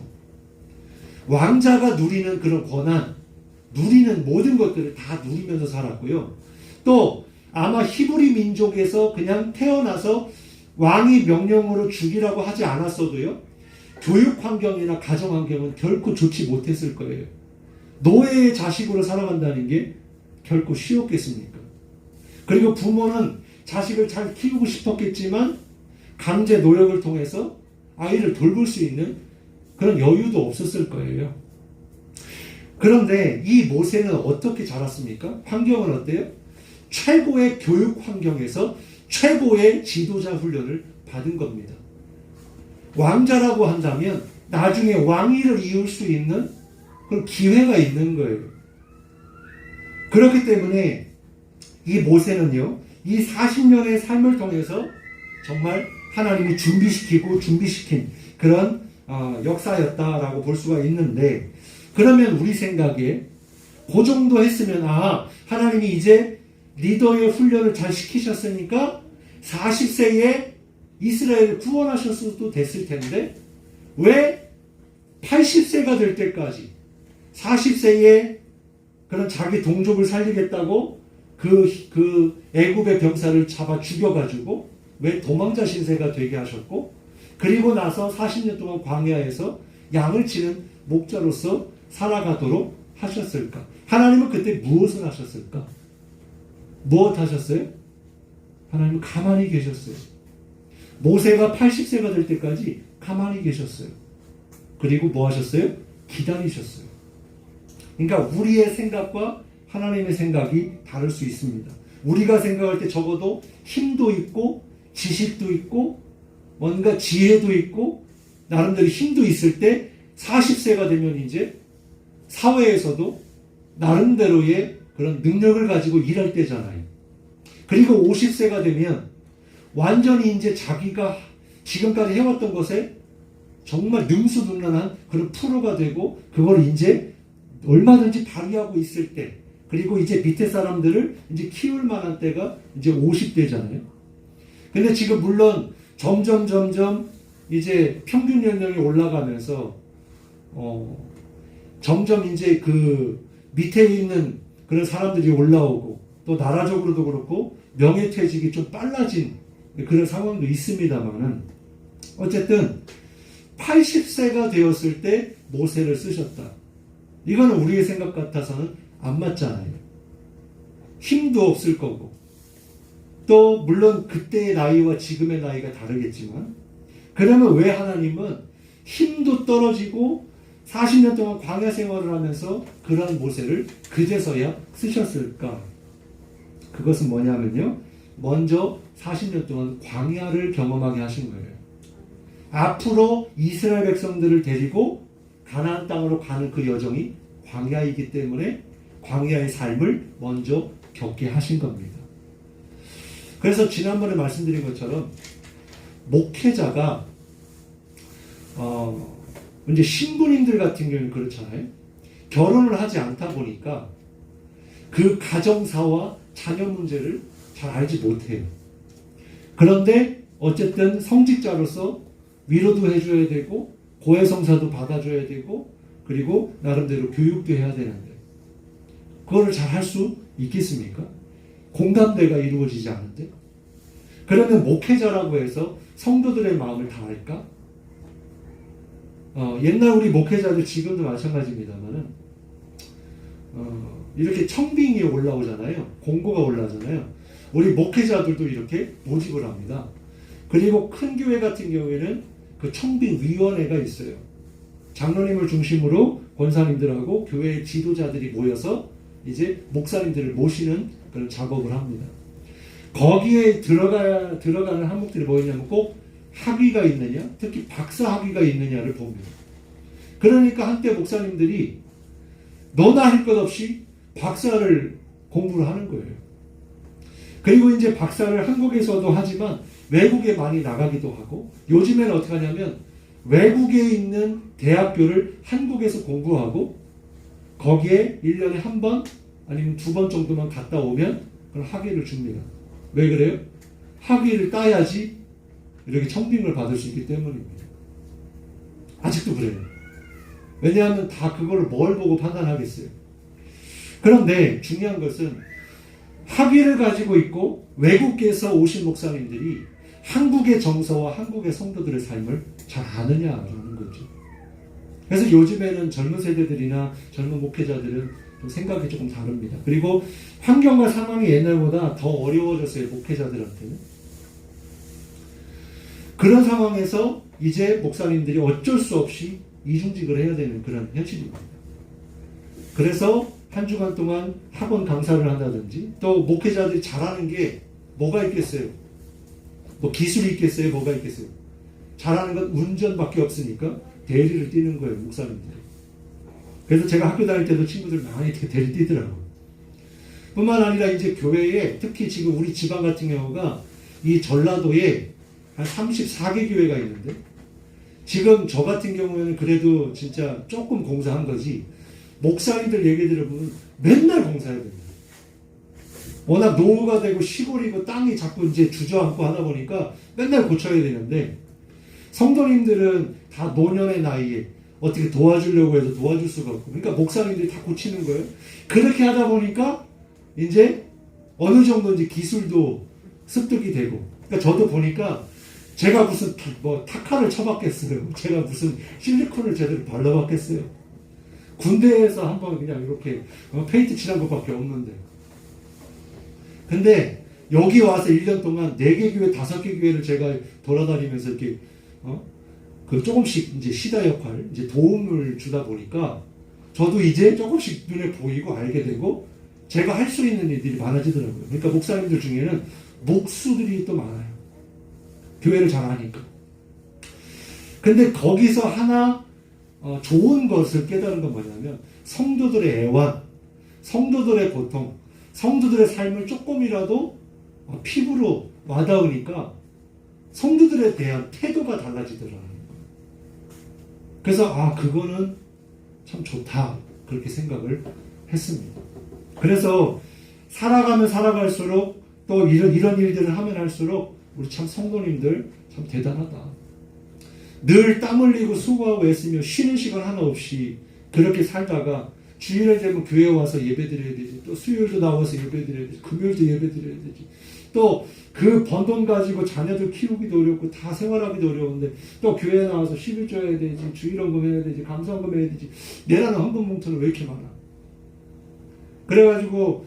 왕자가 누리는 그런 권한, 누리는 모든 것들을 다 누리면서 살았고요. 또 아마 히브리 민족에서 그냥 태어나서 왕이 명령으로 죽이라고 하지 않았어도요, 교육 환경이나 가정 환경은 결코 좋지 못했을 거예요. 노예의 자식으로 살아간다는 게 결코 쉬웠겠습니까? 그리고 부모는 자식을 잘 키우고 싶었겠지만 강제 노역을 통해서 아이를 돌볼 수 있는 그런 여유도 없었을 거예요. 그런데 이 모세는 어떻게 자랐습니까? 환경은 어때요? 최고의 교육 환경에서 최고의 지도자 훈련을 받은 겁니다. 왕자라고 한다면 나중에 왕위를 이을 수 있는 그런 기회가 있는 거예요. 그렇기 때문에 이 모세는요, 이 40년의 삶을 통해서 정말 하나님이 준비시킨 그런 역사였다라고 볼 수가 있는데, 그러면 우리 생각에 그 정도 했으면 하나님이 이제 리더의 훈련을 잘 시키셨으니까 40세에 이스라엘을 구원하셨어도 됐을 텐데 왜 80세가 될 때까지 40세에 그런 자기 동족을 살리겠다고 그 애굽의 병사를 잡아 죽여가지고 왜 도망자 신세가 되게 하셨고, 그리고 나서 40년 동안 광야에서 양을 치는 목자로서 살아가도록 하셨을까? 하나님은 그때 무엇을 하셨을까? 무엇 하셨어요? 하나님은 가만히 계셨어요. 모세가 80세가 될 때까지 가만히 계셨어요. 그리고 뭐 하셨어요? 기다리셨어요. 그러니까 우리의 생각과 하나님의 생각이 다를 수 있습니다. 우리가 생각할 때 적어도 힘도 있고 지식도 있고 뭔가 지혜도 있고 나름대로 힘도 있을 때 40세가 되면 이제 사회에서도 나름대로의 그런 능력을 가지고 일할 때잖아요. 그리고 50세가 되면 완전히 이제 자기가 지금까지 해왔던 것에 정말 능수능란한 그런 프로가 되고 그걸 이제 얼마든지 발휘하고 있을 때, 그리고 이제 밑에 사람들을 이제 키울 만한 때가 이제 50대잖아요. 근데 지금 물론 점점 이제 평균 연령이 올라가면서 점점 이제 그 밑에 있는 그런 사람들이 올라오고 또 나라적으로도 그렇고 명예퇴직이 좀 빨라진 그런 상황도 있습니다만은 어쨌든 80세가 되었을 때 모세를 쓰셨다. 이거는 우리의 생각 같아서는 안 맞잖아요. 힘도 없을 거고 또 물론 그때의 나이와 지금의 나이가 다르겠지만, 그러면 왜 하나님은 힘도 떨어지고 40년 동안 광야 생활을 하면서 그런 모세를 그제서야 쓰셨을까? 그것은 뭐냐면요, 먼저 40년 동안 광야를 경험하게 하신 거예요. 앞으로 이스라엘 백성들을 데리고 가나안 땅으로 가는 그 여정이 광야이기 때문에 광야의 삶을 먼저 겪게 하신 겁니다. 그래서 지난번에 말씀드린 것처럼 목회자가 이제 신부님들 같은 경우는 그렇잖아요. 결혼을 하지 않다 보니까 그 가정사와 자녀 문제를 잘 알지 못해요. 그런데 어쨌든 성직자로서 위로도 해줘야 되고 고해성사도 받아줘야 되고 그리고 나름대로 교육도 해야 되는데 그거를 잘 할 수 있겠습니까? 공감대가 이루어지지 않은데? 그러면 목회자라고 해서 성도들의 마음을 다 알까? 옛날 우리 목회자들 지금도 마찬가지입니다만은 이렇게 청빙이 올라오잖아요. 공고가 올라오잖아요. 우리 목회자들도 이렇게 모집을 합니다. 그리고 큰 교회 같은 경우에는 그 청빙위원회가 있어요. 장로님을 중심으로 권사님들하고 교회 지도자들이 모여서 이제 목사님들을 모시는 그런 작업을 합니다. 거기에 들어가는 항목들이 뭐냐면 꼭 학위가 있느냐, 특히 박사 학위가 있느냐를 봅니다. 그러니까 한때 목사님들이 너나 할 것 없이 박사를 공부를 하는 거예요. 그리고 이제 박사를 한국에서도 하지만 외국에 많이 나가기도 하고, 요즘에는 어떻게 하냐면 외국에 있는 대학교를 한국에서 공부하고 거기에 1년에 한 번 아니면 2번 정도만 갔다 오면 그걸 학위를 줍니다. 왜 그래요? 학위를 따야지 이렇게 청빙을 받을 수 있기 때문입니다. 아직도 그래요. 왜냐하면 다 그걸 뭘 보고 판단하겠어요. 그런데 중요한 것은 학위를 가지고 있고 외국에서 오신 목사님들이 한국의 정서와 한국의 성도들의 삶을 잘 아느냐라는 거죠. 그래서 요즘에는 젊은 세대들이나 젊은 목회자들은 좀 생각이 조금 다릅니다. 그리고 환경과 상황이 옛날보다 더 어려워졌어요. 목회자들한테는. 그런 상황에서 이제 목사님들이 어쩔 수 없이 이중직을 해야 되는 그런 현실입니다. 그래서 한 주간 동안 학원 강사를 한다든지, 또 목회자들이 잘하는 게 뭐가 있겠어요? 뭐 기술이 있겠어요? 뭐가 있겠어요? 잘하는 건 운전밖에 없으니까 대리를 뛰는 거예요, 목사님들이. 그래서 제가 학교 다닐 때도 친구들 많이 대리 뛰더라고요. 뿐만 아니라 이제 교회에, 특히 지금 우리 지방 같은 경우가 이 전라도에 한 34개 교회가 있는데, 지금 저 같은 경우에는 그래도 진짜 조금 공사한 거지, 목사님들 얘기 들어보면 맨날 공사해야 됩니다. 워낙 노후가 되고 시골이고 땅이 자꾸 이제 주저앉고 하다 보니까 맨날 고쳐야 되는데, 성도님들은 다 노년의 나이에 어떻게 도와주려고 해도 도와줄 수가 없고, 그러니까 목사님들이 다 고치는 거예요. 그렇게 하다 보니까 이제 어느 정도 이제 기술도 습득이 되고, 그러니까 저도 보니까 제가 무슨 뭐 타카를 쳐봤겠어요. 제가 무슨 실리콘을 제대로 발라봤겠어요. 군대에서 한번 그냥 이렇게 페인트 칠한 것밖에 없는데. 근데 여기 와서 1년 동안 4개 교회, 5개 교회를 제가 돌아다니면서 이렇게 그 조금씩 이제 시다 역할, 이제 도움을 주다 보니까 저도 이제 조금씩 눈에 보이고 알게 되고 제가 할 수 있는 일들이 많아지더라고요. 그러니까 목사님들 중에는 목수들이 또 많아요. 교회를 잘 하니까. 근데 거기서 하나 좋은 것을 깨달은 건 뭐냐면, 성도들의 애환, 성도들의 고통, 성도들의 삶을 조금이라도 피부로 와닿으니까 성도들에 대한 태도가 달라지더라는 거예요. 그래서 그거는 참 좋다, 그렇게 생각을 했습니다. 그래서 살아가면 살아갈수록 또 이런 일들을 하면 할수록 우리 참 성도님들 참 대단하다. 늘 땀 흘리고 수고하고 애쓰며 쉬는 시간 하나 없이 그렇게 살다가 주일을 되면 교회 와서 예배 드려야 되지, 또 수요일도 나와서 예배 드려야 되지, 금요일도 예배 드려야 되지, 또 그 번 돈 가지고 자녀들 키우기도 어렵고 다 생활하기도 어려운데 또 교회 나와서 11 줘야 되지, 주일헌금 해야 되지, 감사헌금 해야 되지, 내라는 헌금 봉투는 왜 이렇게 많아? 그래가지고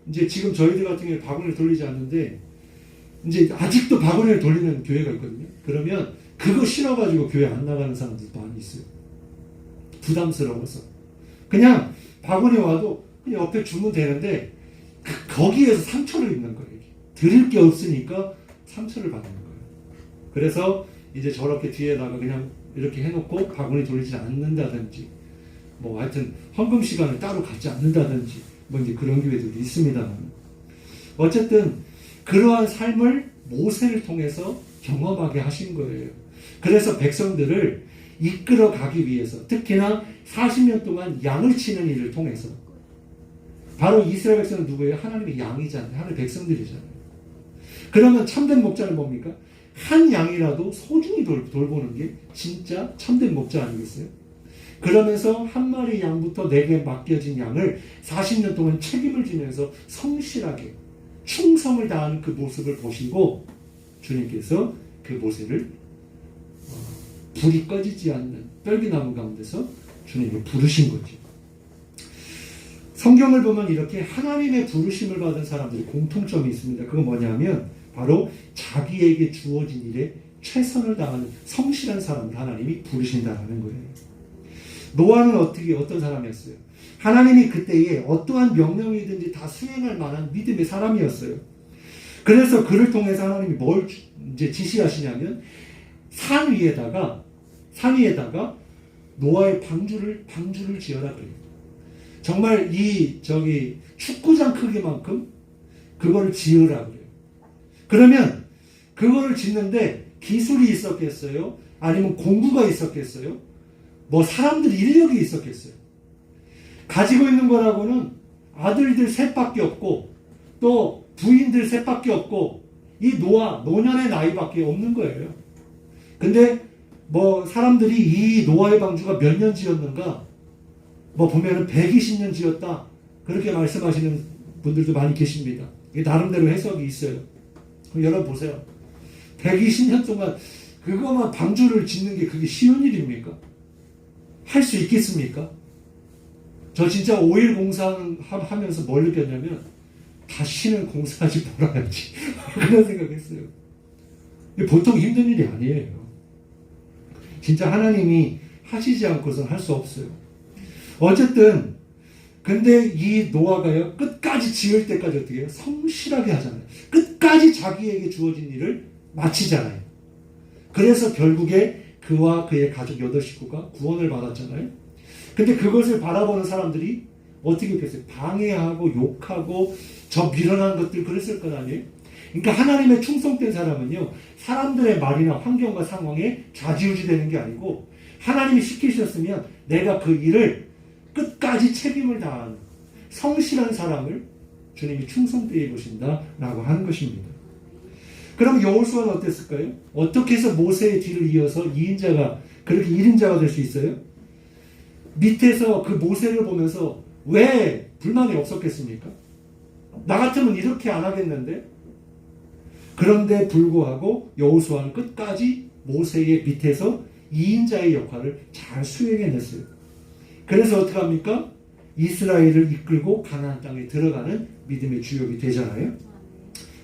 이제 지금 저희들 같은 경우에 바구니를 돌리지 않는데, 이제 아직도 바구니를 돌리는 교회가 있거든요. 그러면 그거 싫어가지고 교회 안 나가는 사람들도 많이 있어요. 부담스러워서. 그냥 바구니 와도 그냥 옆에 주면 되는데 거기에서 상처를 입는 거예요. 드릴 게 없으니까 상처를 받는 거예요. 그래서 이제 저렇게 뒤에다가 그냥 이렇게 해놓고 바구니 돌리지 않는다든지, 뭐 하여튼 헌금 시간을 따로 갖지 않는다든지, 뭐 이제 그런 교회들도 있습니다만, 어쨌든 그러한 삶을 모세를 통해서 경험하게 하신 거예요. 그래서 백성들을 이끌어 가기 위해서, 특히나 40년 동안 양을 치는 일을 통해서, 바로 이스라엘 백성은 누구예요? 하나님의 양이잖아요. 하나님의 백성들이잖아요. 그러면 참된 목자는 뭡니까? 한 양이라도 소중히 돌보는 게 진짜 참된 목자 아니겠어요? 그러면서 한 마리 양부터 내게 맡겨진 양을 40년 동안 책임을 지면서 성실하게 충성을 다하는 그 모습을 보시고 주님께서 그 모세를 불이 꺼지지 않는 떨기나무 가운데서 주님이 부르신 거죠. 성경을 보면 이렇게 하나님의 부르심을 받은 사람들이 공통점이 있습니다. 그건 뭐냐면 바로 자기에게 주어진 일에 최선을 다하는 성실한 사람을 하나님이 부르신다는 거예요. 노아는 어떤 사람이었어요? 하나님이 그때에 어떠한 명령이든지 다 수행할 만한 믿음의 사람이었어요. 그래서 그를 통해서 하나님이 뭘 이제 지시하시냐면 산 위에다가 노아의 방주를 지어라 그래요. 정말 축구장 크기만큼 그걸 지으라 그래요. 그러면 그거를 짓는데 기술이 있었겠어요? 아니면 공부가 있었겠어요? 뭐 사람들 인력이 있었겠어요? 가지고 있는 거라고는 아들들 셋밖에 없고 또 부인들 셋밖에 없고 이 노년의 나이밖에 없는 거예요. 근데 뭐 사람들이 이 노아의 방주가 몇 년 지었는가 뭐 보면은 120년 지었다 그렇게 말씀하시는 분들도 많이 계십니다. 이게 나름대로 해석이 있어요. 그럼 여러분 보세요. 120년 동안 그것만 방주를 짓는 게 그게 쉬운 일입니까? 할 수 있겠습니까? 저 진짜 5일 공사하면서 뭘 느꼈냐면 다시는 공사하지 말아야지 그런 생각했어요. 보통 힘든 일이 아니에요. 진짜 하나님이 하시지 않고서는 할 수 없어요. 어쨌든 근데 이 노아가요 끝까지 지을 때까지 어떻게 해요? 성실하게 하잖아요. 끝까지 자기에게 주어진 일을 마치잖아요. 그래서 결국에 그와 그의 가족 8식구가 구원을 받았잖아요. 근데 그것을 바라보는 사람들이 어떻게 했겠어요? 방해하고 욕하고 저 미련한 것들 그랬을 것 아니에요? 그러니까 하나님의 충성된 사람은요 사람들의 말이나 환경과 상황에 좌지우지 되는 게 아니고 하나님이 시키셨으면 내가 그 일을 끝까지 책임을 다하는 성실한 사람을 주님이 충성되게 보신다라고 하는 것입니다. 그럼 여호수아는 어땠을까요? 어떻게 해서 모세의 뒤를 이어서 2인자가 그렇게 1인자가 될 수 있어요? 밑에서 그 모세를 보면서 왜 불만이 없었겠습니까? 나 같으면 이렇게 안 하겠는데? 그런데 불구하고 여호수아는 끝까지 모세의 밑에서 2인자의 역할을 잘 수행해냈어요. 그래서 어떻게 합니까? 이스라엘을 이끌고 가나안 땅에 들어가는 믿음의 주역이 되잖아요.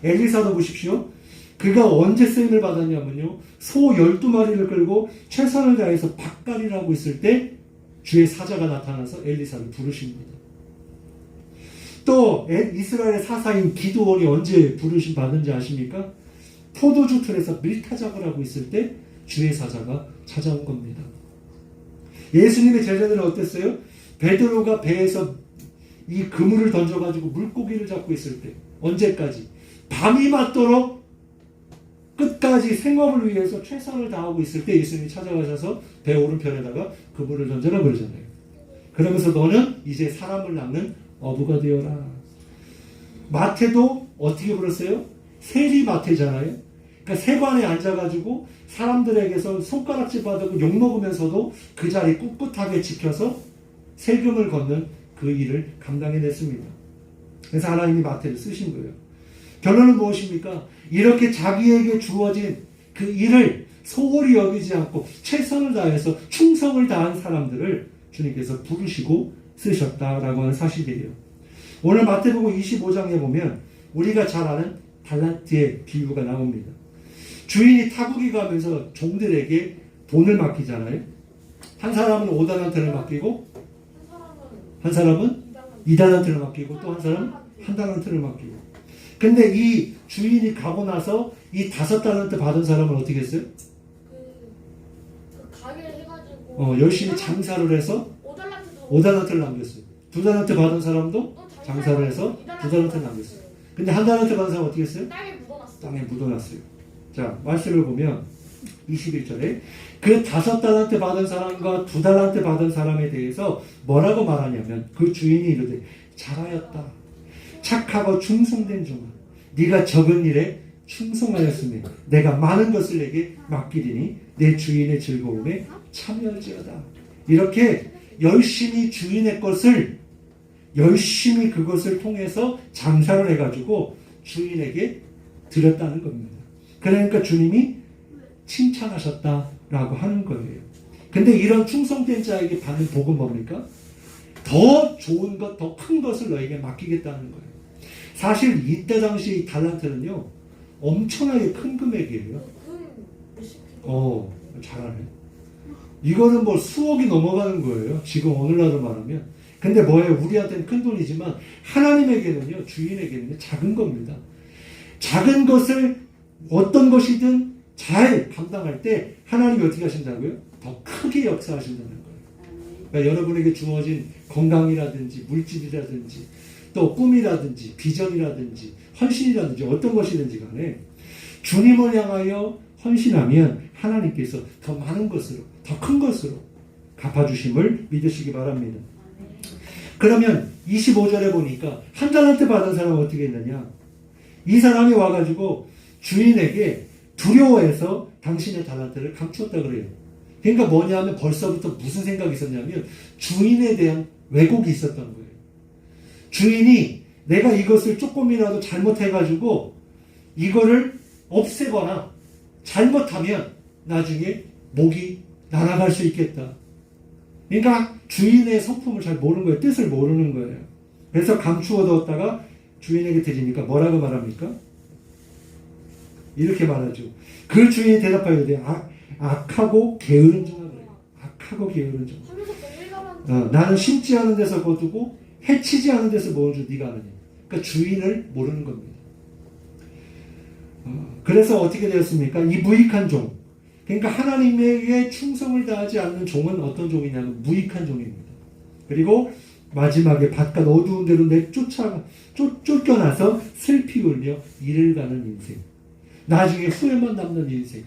엘리사도 보십시오. 그가 언제 쓰임을 받았냐면요. 소 12마리를 끌고 최선을 다해서 밭갈이를 하고 있을 때 주의 사자가 나타나서 엘리사를 부르십니다. 또 이스라엘의 사사인 기드온이 언제 부르심 받은지 아십니까? 포도주 틀에서 밀타작을 하고 있을 때 주의 사자가 찾아온 겁니다. 예수님의 제자들은 어땠어요? 베드로가 배에서 이 그물을 던져가지고 물고기를 잡고 있을 때 언제까지? 밤이 맞도록 끝까지 생업을 위해서 최선을 다하고 있을 때 예수님이 찾아가셔서 배 오른편에다가 그물을 던져라 그러잖아요. 그러면서 너는 이제 사람을 낚는 어부가 되어라. 마태도 어떻게 불렀어요? 세리 마태잖아요. 그러니까 세관에 앉아가지고 사람들에게서 손가락질 받고 욕먹으면서도 그 자리 꿋꿋하게 지켜서 세금을 걷는 그 일을 감당해냈습니다. 그래서 하나님이 마태를 쓰신 거예요. 결론은 무엇입니까? 이렇게 자기에게 주어진 그 일을 소홀히 여기지 않고 최선을 다해서 충성을 다한 사람들을 주님께서 부르시고 쓰셨다라고 하는 사실이에요. 오늘 마태복음 25장에 보면 우리가 잘 아는 달란트의 비유가 나옵니다. 주인이 타국이 가면서 종들에게 돈을 맡기잖아요. 한 사람은 5달란트를 맡기고 한 사람은 2달란트를 맡기고 또 한 사람은 1달란트를 맡기고. 근데 이 주인이 가고 나서 이 5달란트 받은 사람은 어떻게 했어요? 그 가게를 해가지고 열심히 장사를 해서 5달란트를 남겼어요. 2달란트 받은 사람도 장사를 해서 2달란트를 남겼어요. 근데 1달란트 받은 사람은 어떻게 했어요? 땅에 묻어놨어요. 자, 말씀을 보면 21절에 그 5달란트 받은 사람과 2달란트 받은 사람에 대해서 뭐라고 말하냐면 그 주인이 이르되 잘하였다. 착하고 충성된 종아, 네가 적은 일에 충성하였으니 내가 많은 것을 내게 맡기리니 내 주인의 즐거움에 참여할지어다. 이렇게 열심히 주인의 것을 열심히 그것을 통해서 장사를 해가지고 주인에게 드렸다는 겁니다. 그러니까 주님이 칭찬하셨다라고 하는 거예요. 근데 이런 충성된 자에게 받는 복은 뭡니까? 더 좋은 것, 더 큰 것을 너에게 맡기겠다는 거예요. 사실 이때 당시 이 달란트는요, 엄청나게 큰 금액이에요. 잘하네. 이거는 뭐 수억이 넘어가는 거예요. 지금 오늘날로 말하면. 근데 뭐예요? 우리한테는 큰 돈이지만 하나님에게는요, 주인에게는요, 작은 겁니다. 작은 것을 어떤 것이든 잘 감당할 때 하나님이 어떻게 하신다고요? 더 크게 역사하신다는 거예요. 그러니까 여러분에게 주어진 건강이라든지 물질이라든지 또 꿈이라든지 비전이라든지 헌신이라든지 어떤 것이든지 간에 주님을 향하여 헌신하면 하나님께서 더 많은 것으로, 더 큰 것으로 갚아주심을 믿으시기 바랍니다. 그러면 25절에 보니까 한 달란트 받은 사람은 어떻게 했느냐? 이 사람이 와가지고 주인에게 두려워해서 당신의 달란트를 감추었다 그래요. 그러니까 뭐냐면 벌써부터 무슨 생각이 있었냐면 주인에 대한 왜곡이 있었던 거예요. 주인이 내가 이것을 조금이라도 잘못해가지고 이거를 없애거나 잘못하면 나중에 목이 날아갈 수 있겠다. 그러니까 주인의 성품을 잘 모르는 거예요. 뜻을 모르는 거예요. 그래서 감추어두었다가 주인에게 드리니까 뭐라고 말합니까? 이렇게 말하죠. 그 주인이 대답하여 돼요. 악하고 게으른 종아 그래요. 악하고 게으른 종아. 나는 심지 않은 데서 거두고 해치지 않은 데서 모은 줄 네가 아느냐. 그러니까 주인을 모르는 겁니다. 그래서 어떻게 되었습니까? 이 무익한 종. 그러니까 하나님에게 충성을 다하지 않는 종은 어떤 종이냐면 무익한 종입니다. 그리고 마지막에 바깥 어두운 데로 쫓겨나서 슬피 울며 이를 가는 인생. 나중에 후회만 남는 인생.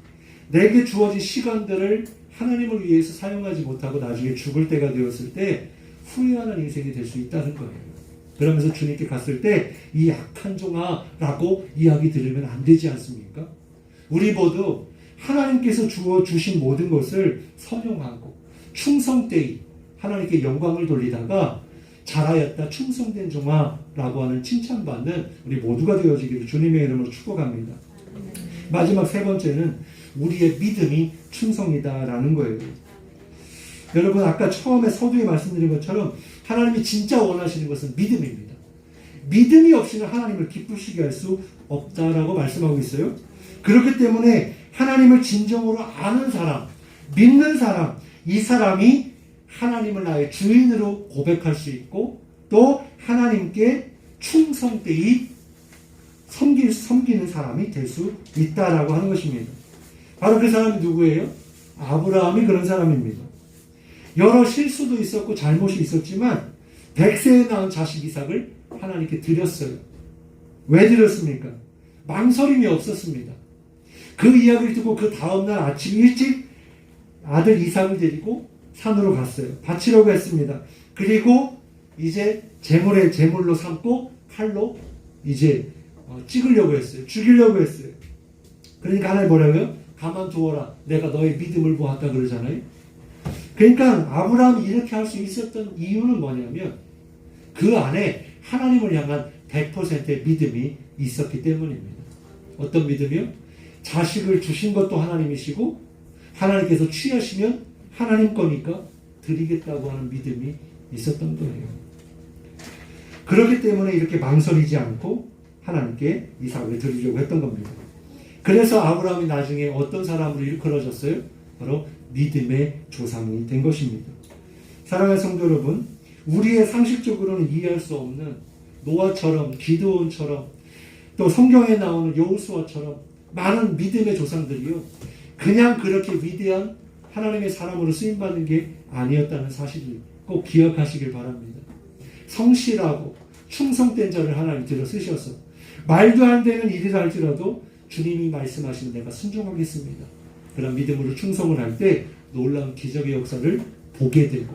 내게 주어진 시간들을 하나님을 위해서 사용하지 못하고 나중에 죽을 때가 되었을 때 후회하는 인생이 될 수 있다는 거예요. 그러면서 주님께 갔을 때 이 악한 종아라고 이야기 들으면 안 되지 않습니까? 우리 모두 하나님께서 주신 모든 것을 선용하고 충성되이 하나님께 영광을 돌리다가 잘하였다 충성된 종아라고 하는 칭찬받는 우리 모두가 되어지기를 주님의 이름으로 축복합니다. 마지막 세 번째는 우리의 믿음이 충성이다라는 거예요. 여러분 아까 처음에 서두에 말씀드린 것처럼 하나님이 진짜 원하시는 것은 믿음입니다. 믿음이 없이는 하나님을 기쁘시게 할 수 없다라고 말씀하고 있어요. 그렇기 때문에 하나님을 진정으로 아는 사람, 믿는 사람, 이 사람이 하나님을 나의 주인으로 고백할 수 있고 또 하나님께 충성되이 섬기는 사람이 될 수 있다라고 하는 것입니다. 바로 그 사람이 누구예요? 아브라함이 그런 사람입니다. 여러 실수도 있었고 잘못이 있었지만 100세에 낳은 자식 이삭을 하나님께 드렸어요. 왜 드렸습니까? 망설임이 없었습니다. 그 이야기를 듣고 그 다음날 아침 일찍 아들 이삭을 데리고 산으로 갔어요. 바치려고 했습니다. 그리고 이제 제물로 삼고 칼로 이제 찍으려고 했어요. 죽이려고 했어요. 그러니까 하나님 뭐라고요? 가만두어라. 내가 너의 믿음을 보았다 그러잖아요. 그러니까 아브라함이 이렇게 할 수 있었던 이유는 뭐냐면 그 안에 하나님을 향한 100%의 믿음이 있었기 때문입니다. 어떤 믿음이요? 자식을 주신 것도 하나님이시고 하나님께서 취하시면 하나님 거니까 드리겠다고 하는 믿음이 있었던 거예요. 그렇기 때문에 이렇게 망설이지 않고 하나님께 이삭을 드리려고 했던 겁니다. 그래서 아브라함이 나중에 어떤 사람으로 일컬어졌어요? 바로 믿음의 조상이 된 것입니다. 사랑하는 성도 여러분, 우리의 상식적으로는 이해할 수 없는 노아처럼 기드온처럼 또 성경에 나오는 여호수아처럼 많은 믿음의 조상들이요 그냥 그렇게 위대한 하나님의 사람으로 쓰임받는 게 아니었다는 사실을 꼭 기억하시길 바랍니다. 성실하고 충성된 자를 하나님 들어 쓰셔서 말도 안 되는 일이라 할지라도 주님이 말씀하시는 내가 순종하겠습니다. 그런 믿음으로 충성을 할 때 놀라운 기적의 역사를 보게 되고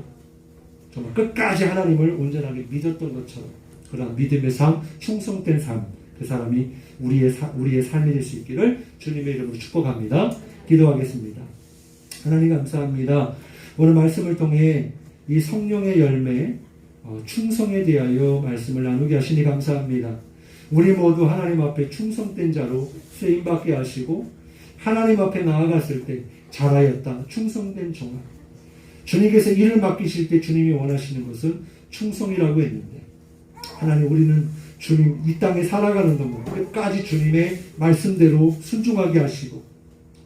정말 끝까지 하나님을 온전하게 믿었던 것처럼 그런 믿음의 삶, 충성된 삶, 그 사람이 우리의 삶이 될 수 있기를 주님의 이름으로 축복합니다. 기도하겠습니다. 하나님 감사합니다. 오늘 말씀을 통해 이 성령의 열매, 충성에 대하여 말씀을 나누게 하시니 감사합니다. 우리 모두 하나님 앞에 충성된 자로 쓰임받게 하시고 하나님 앞에 나아갔을 때 잘하였다, 충성된 종아. 주님께서 일을 맡기실 때 주님이 원하시는 것은 충성이라고 했는데, 하나님, 우리는 주님 이 땅에 살아가는 동안 끝까지 주님의 말씀대로 순종하게 하시고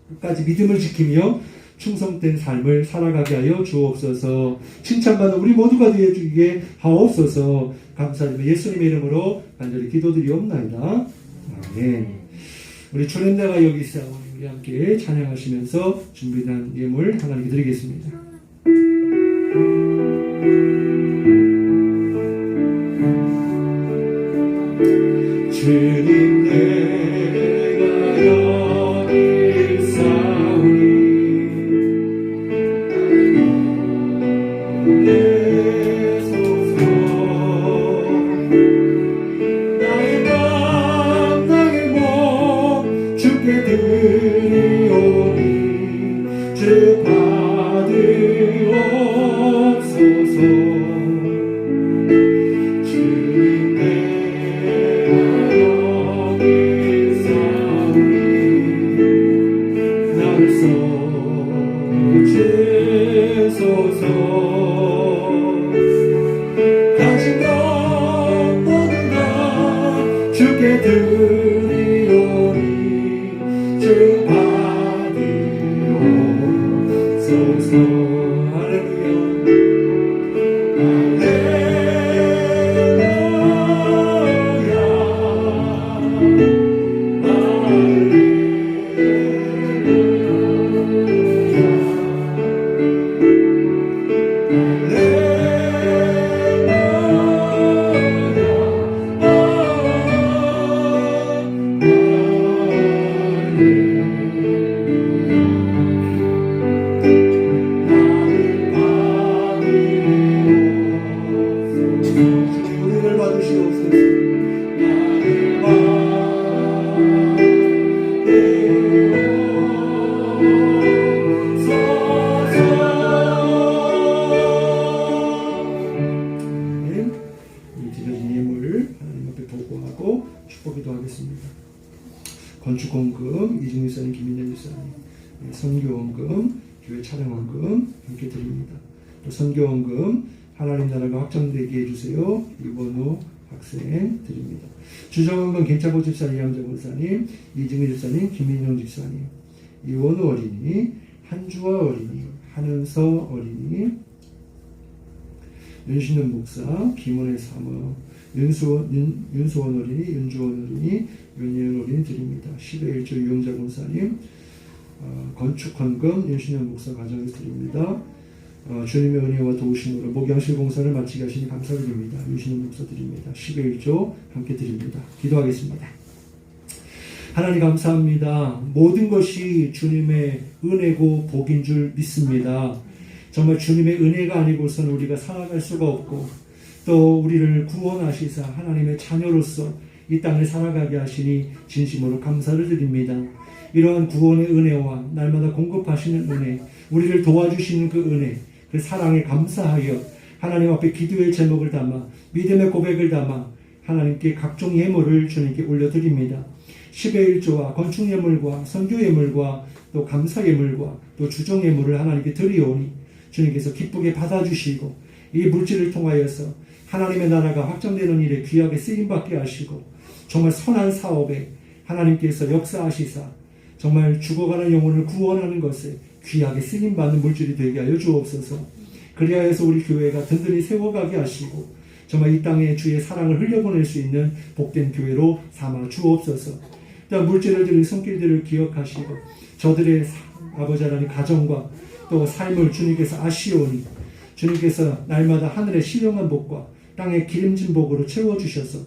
끝까지 믿음을 지키며 충성된 삶을 살아가게 하여 주옵소서. 칭찬받는 우리 모두가 되어 주기에 하옵소서. 감사드리며 예수님의 이름으로 간절히 기도드리옵나이다. 아멘. 우리 주님대가 여기 있사오니 우리 함께 찬양하시면서 준비된 예물 하나님께 드리겠습니다. 주님, 내가 여기 있사오니 내소서. 나의 맘 나의 몸 주께 드리오니 주 받으옵소서. 가진 것 모두 다 주께 드리오니 주 받으옵소서. 건축원금 이중희 사님, 김민현 집사님, 선교원금, 교회 촬영원금 함께 드립니다. 또 선교원금 하나님 나라가 확장되게 해주세요. 이원우 학생 드립니다. 주정원금 김창호 집사님, 이함정 권사님, 이중희 집사님, 김민영 집사님, 이원우 어린이, 한주아 어린이, 한은서 어린이, 윤신은 목사, 김원의 사모, 윤수원 어린이, 윤주원 어린이, 윤예은 어린이 드립니다. 10회 1조 유영자 권사님, 건축헌금 윤신현 목사 가정에서 드립니다. 주님의 은혜와 도우심으로 목양실 공사를 마치게 하시니 감사드립니다. 윤신현 목사 드립니다. 10회 1조 함께 드립니다. 기도하겠습니다. 하나님 감사합니다. 모든 것이 주님의 은혜고 복인 줄 믿습니다. 정말 주님의 은혜가 아니고서는 우리가 살아갈 수가 없고, 또 우리를 구원하시사 하나님의 자녀로서 이 땅을 살아가게 하시니 진심으로 감사를 드립니다. 이러한 구원의 은혜와 날마다 공급하시는 은혜, 우리를 도와주시는 그 은혜, 그 사랑에 감사하여 하나님 앞에 기도의 제목을 담아 믿음의 고백을 담아 하나님께 각종 예물을 주님께 올려드립니다. 10의 1조와 건축 예물과 선교 예물과 또 감사 예물과 또 주정 예물을 하나님께 드리오니 주님께서 기쁘게 받아주시고 이 물질을 통하여서 하나님의 나라가 확장되는 일에 귀하게 쓰임받게 하시고 정말 선한 사업에 하나님께서 역사하시사 정말 죽어가는 영혼을 구원하는 것에 귀하게 쓰임받는 물질이 되게 하여 주옵소서. 그리하여서 우리 교회가 든든히 세워가게 하시고 정말 이 땅에 주의 사랑을 흘려보낼 수 있는 복된 교회로 삼아 주옵소서. 또한 물질을 드린 손길들을 기억하시고 저들의 아버지 하나님 가정과 또 삶을 주님께서 아시오니 주님께서 날마다 하늘의 신령한 복과 땅의 기름진 복으로 채워주셔서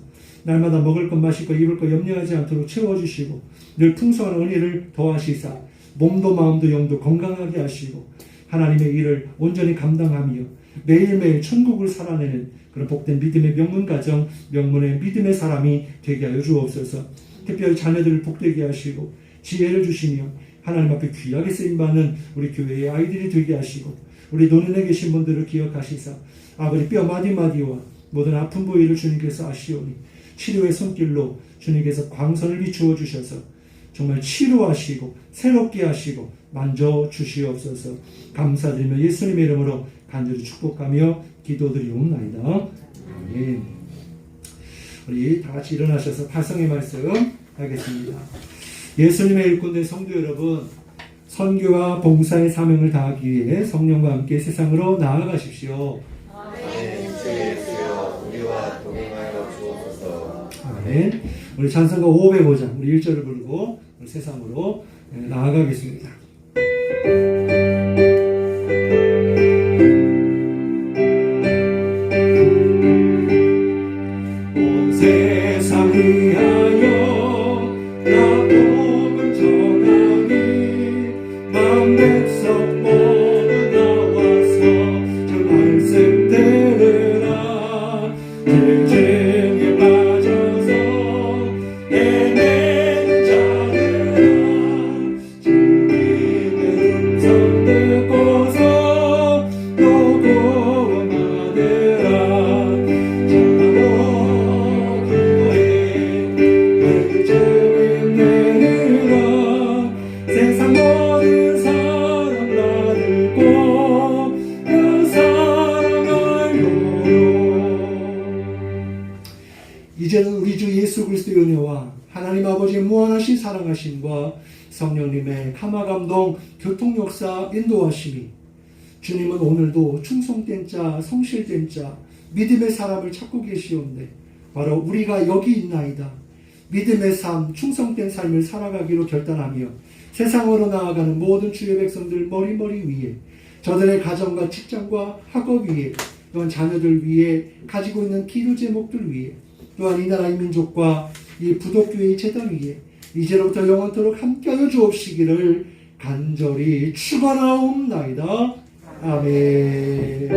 날마다 먹을 것 마실 것 입을 것 염려하지 않도록 채워주시고 늘 풍성한 은혜를 더하시사 몸도 마음도 영도 건강하게 하시고 하나님의 일을 온전히 감당하며 매일매일 천국을 살아내는 그런 복된 믿음의 명문 가정, 명문의 믿음의 사람이 되게 하여 주옵소서. 특별히 자녀들을 복되게 하시고 지혜를 주시며 하나님 앞에 귀하게 쓰임받는 우리 교회의 아이들이 되게 하시고 우리 노년에 계신 분들을 기억하시사 아버지 뼈 마디마디와 모든 아픈 부위를 주님께서 아시오니 치료의 손길로 주님께서 광선을 비추어 주셔서 정말 치료하시고 새롭게 하시고 만져주시옵소서. 감사드리며 예수님의 이름으로 간절히 축복하며 기도드리옵나이다. 아멘. 우리 다 같이 일어나셔서 파성의 말씀 하겠습니다. 예수님의 일꾼된 성도 여러분, 선교와 봉사의 사명을 다하기 위해 성령과 함께 세상으로 나아가십시오. 아멘. 주 예수여 우리와 동행하여 주옵소서. 아멘. 우리 찬송가 505장 우리 1절을 부르고 우리 세상으로 나아가겠습니다. 온 세상 위하여 나 복음 전하니 만 백성 모두 나와서 주 말씀 들으라. 죄중에 빠져서 헤매는 자들아 주님의 음성 듣고서 또 구원받으라. 자고 기도해 내 죄를 내리라. 세상 모든 사람 나들고 그 사랑하여. 이제는 우리 주 예수 그리스도의 은혜와 하나님 아버지의 무한하신 사랑하심과 성령님의 감화감동 교통역사 인도하심이 주님은 오늘도 충성된 자 성실된 자 믿음의 사람을 찾고 계시온데 바로 우리가 여기 있나이다. 믿음의 삶 충성된 삶을 살아가기로 결단하며 세상으로 나아가는 모든 주의 백성들 머리머리 위에 저들의 가정과 직장과 학업 위에 또한 자녀들 위에 가지고 있는 기도 제목들 위에 또한 이 나라 이 민족과 이 부독교회의 재단 위에 이제로부터 영원토록 함께하여 주옵시기를 간절히 축원하옵나이다. 아멘.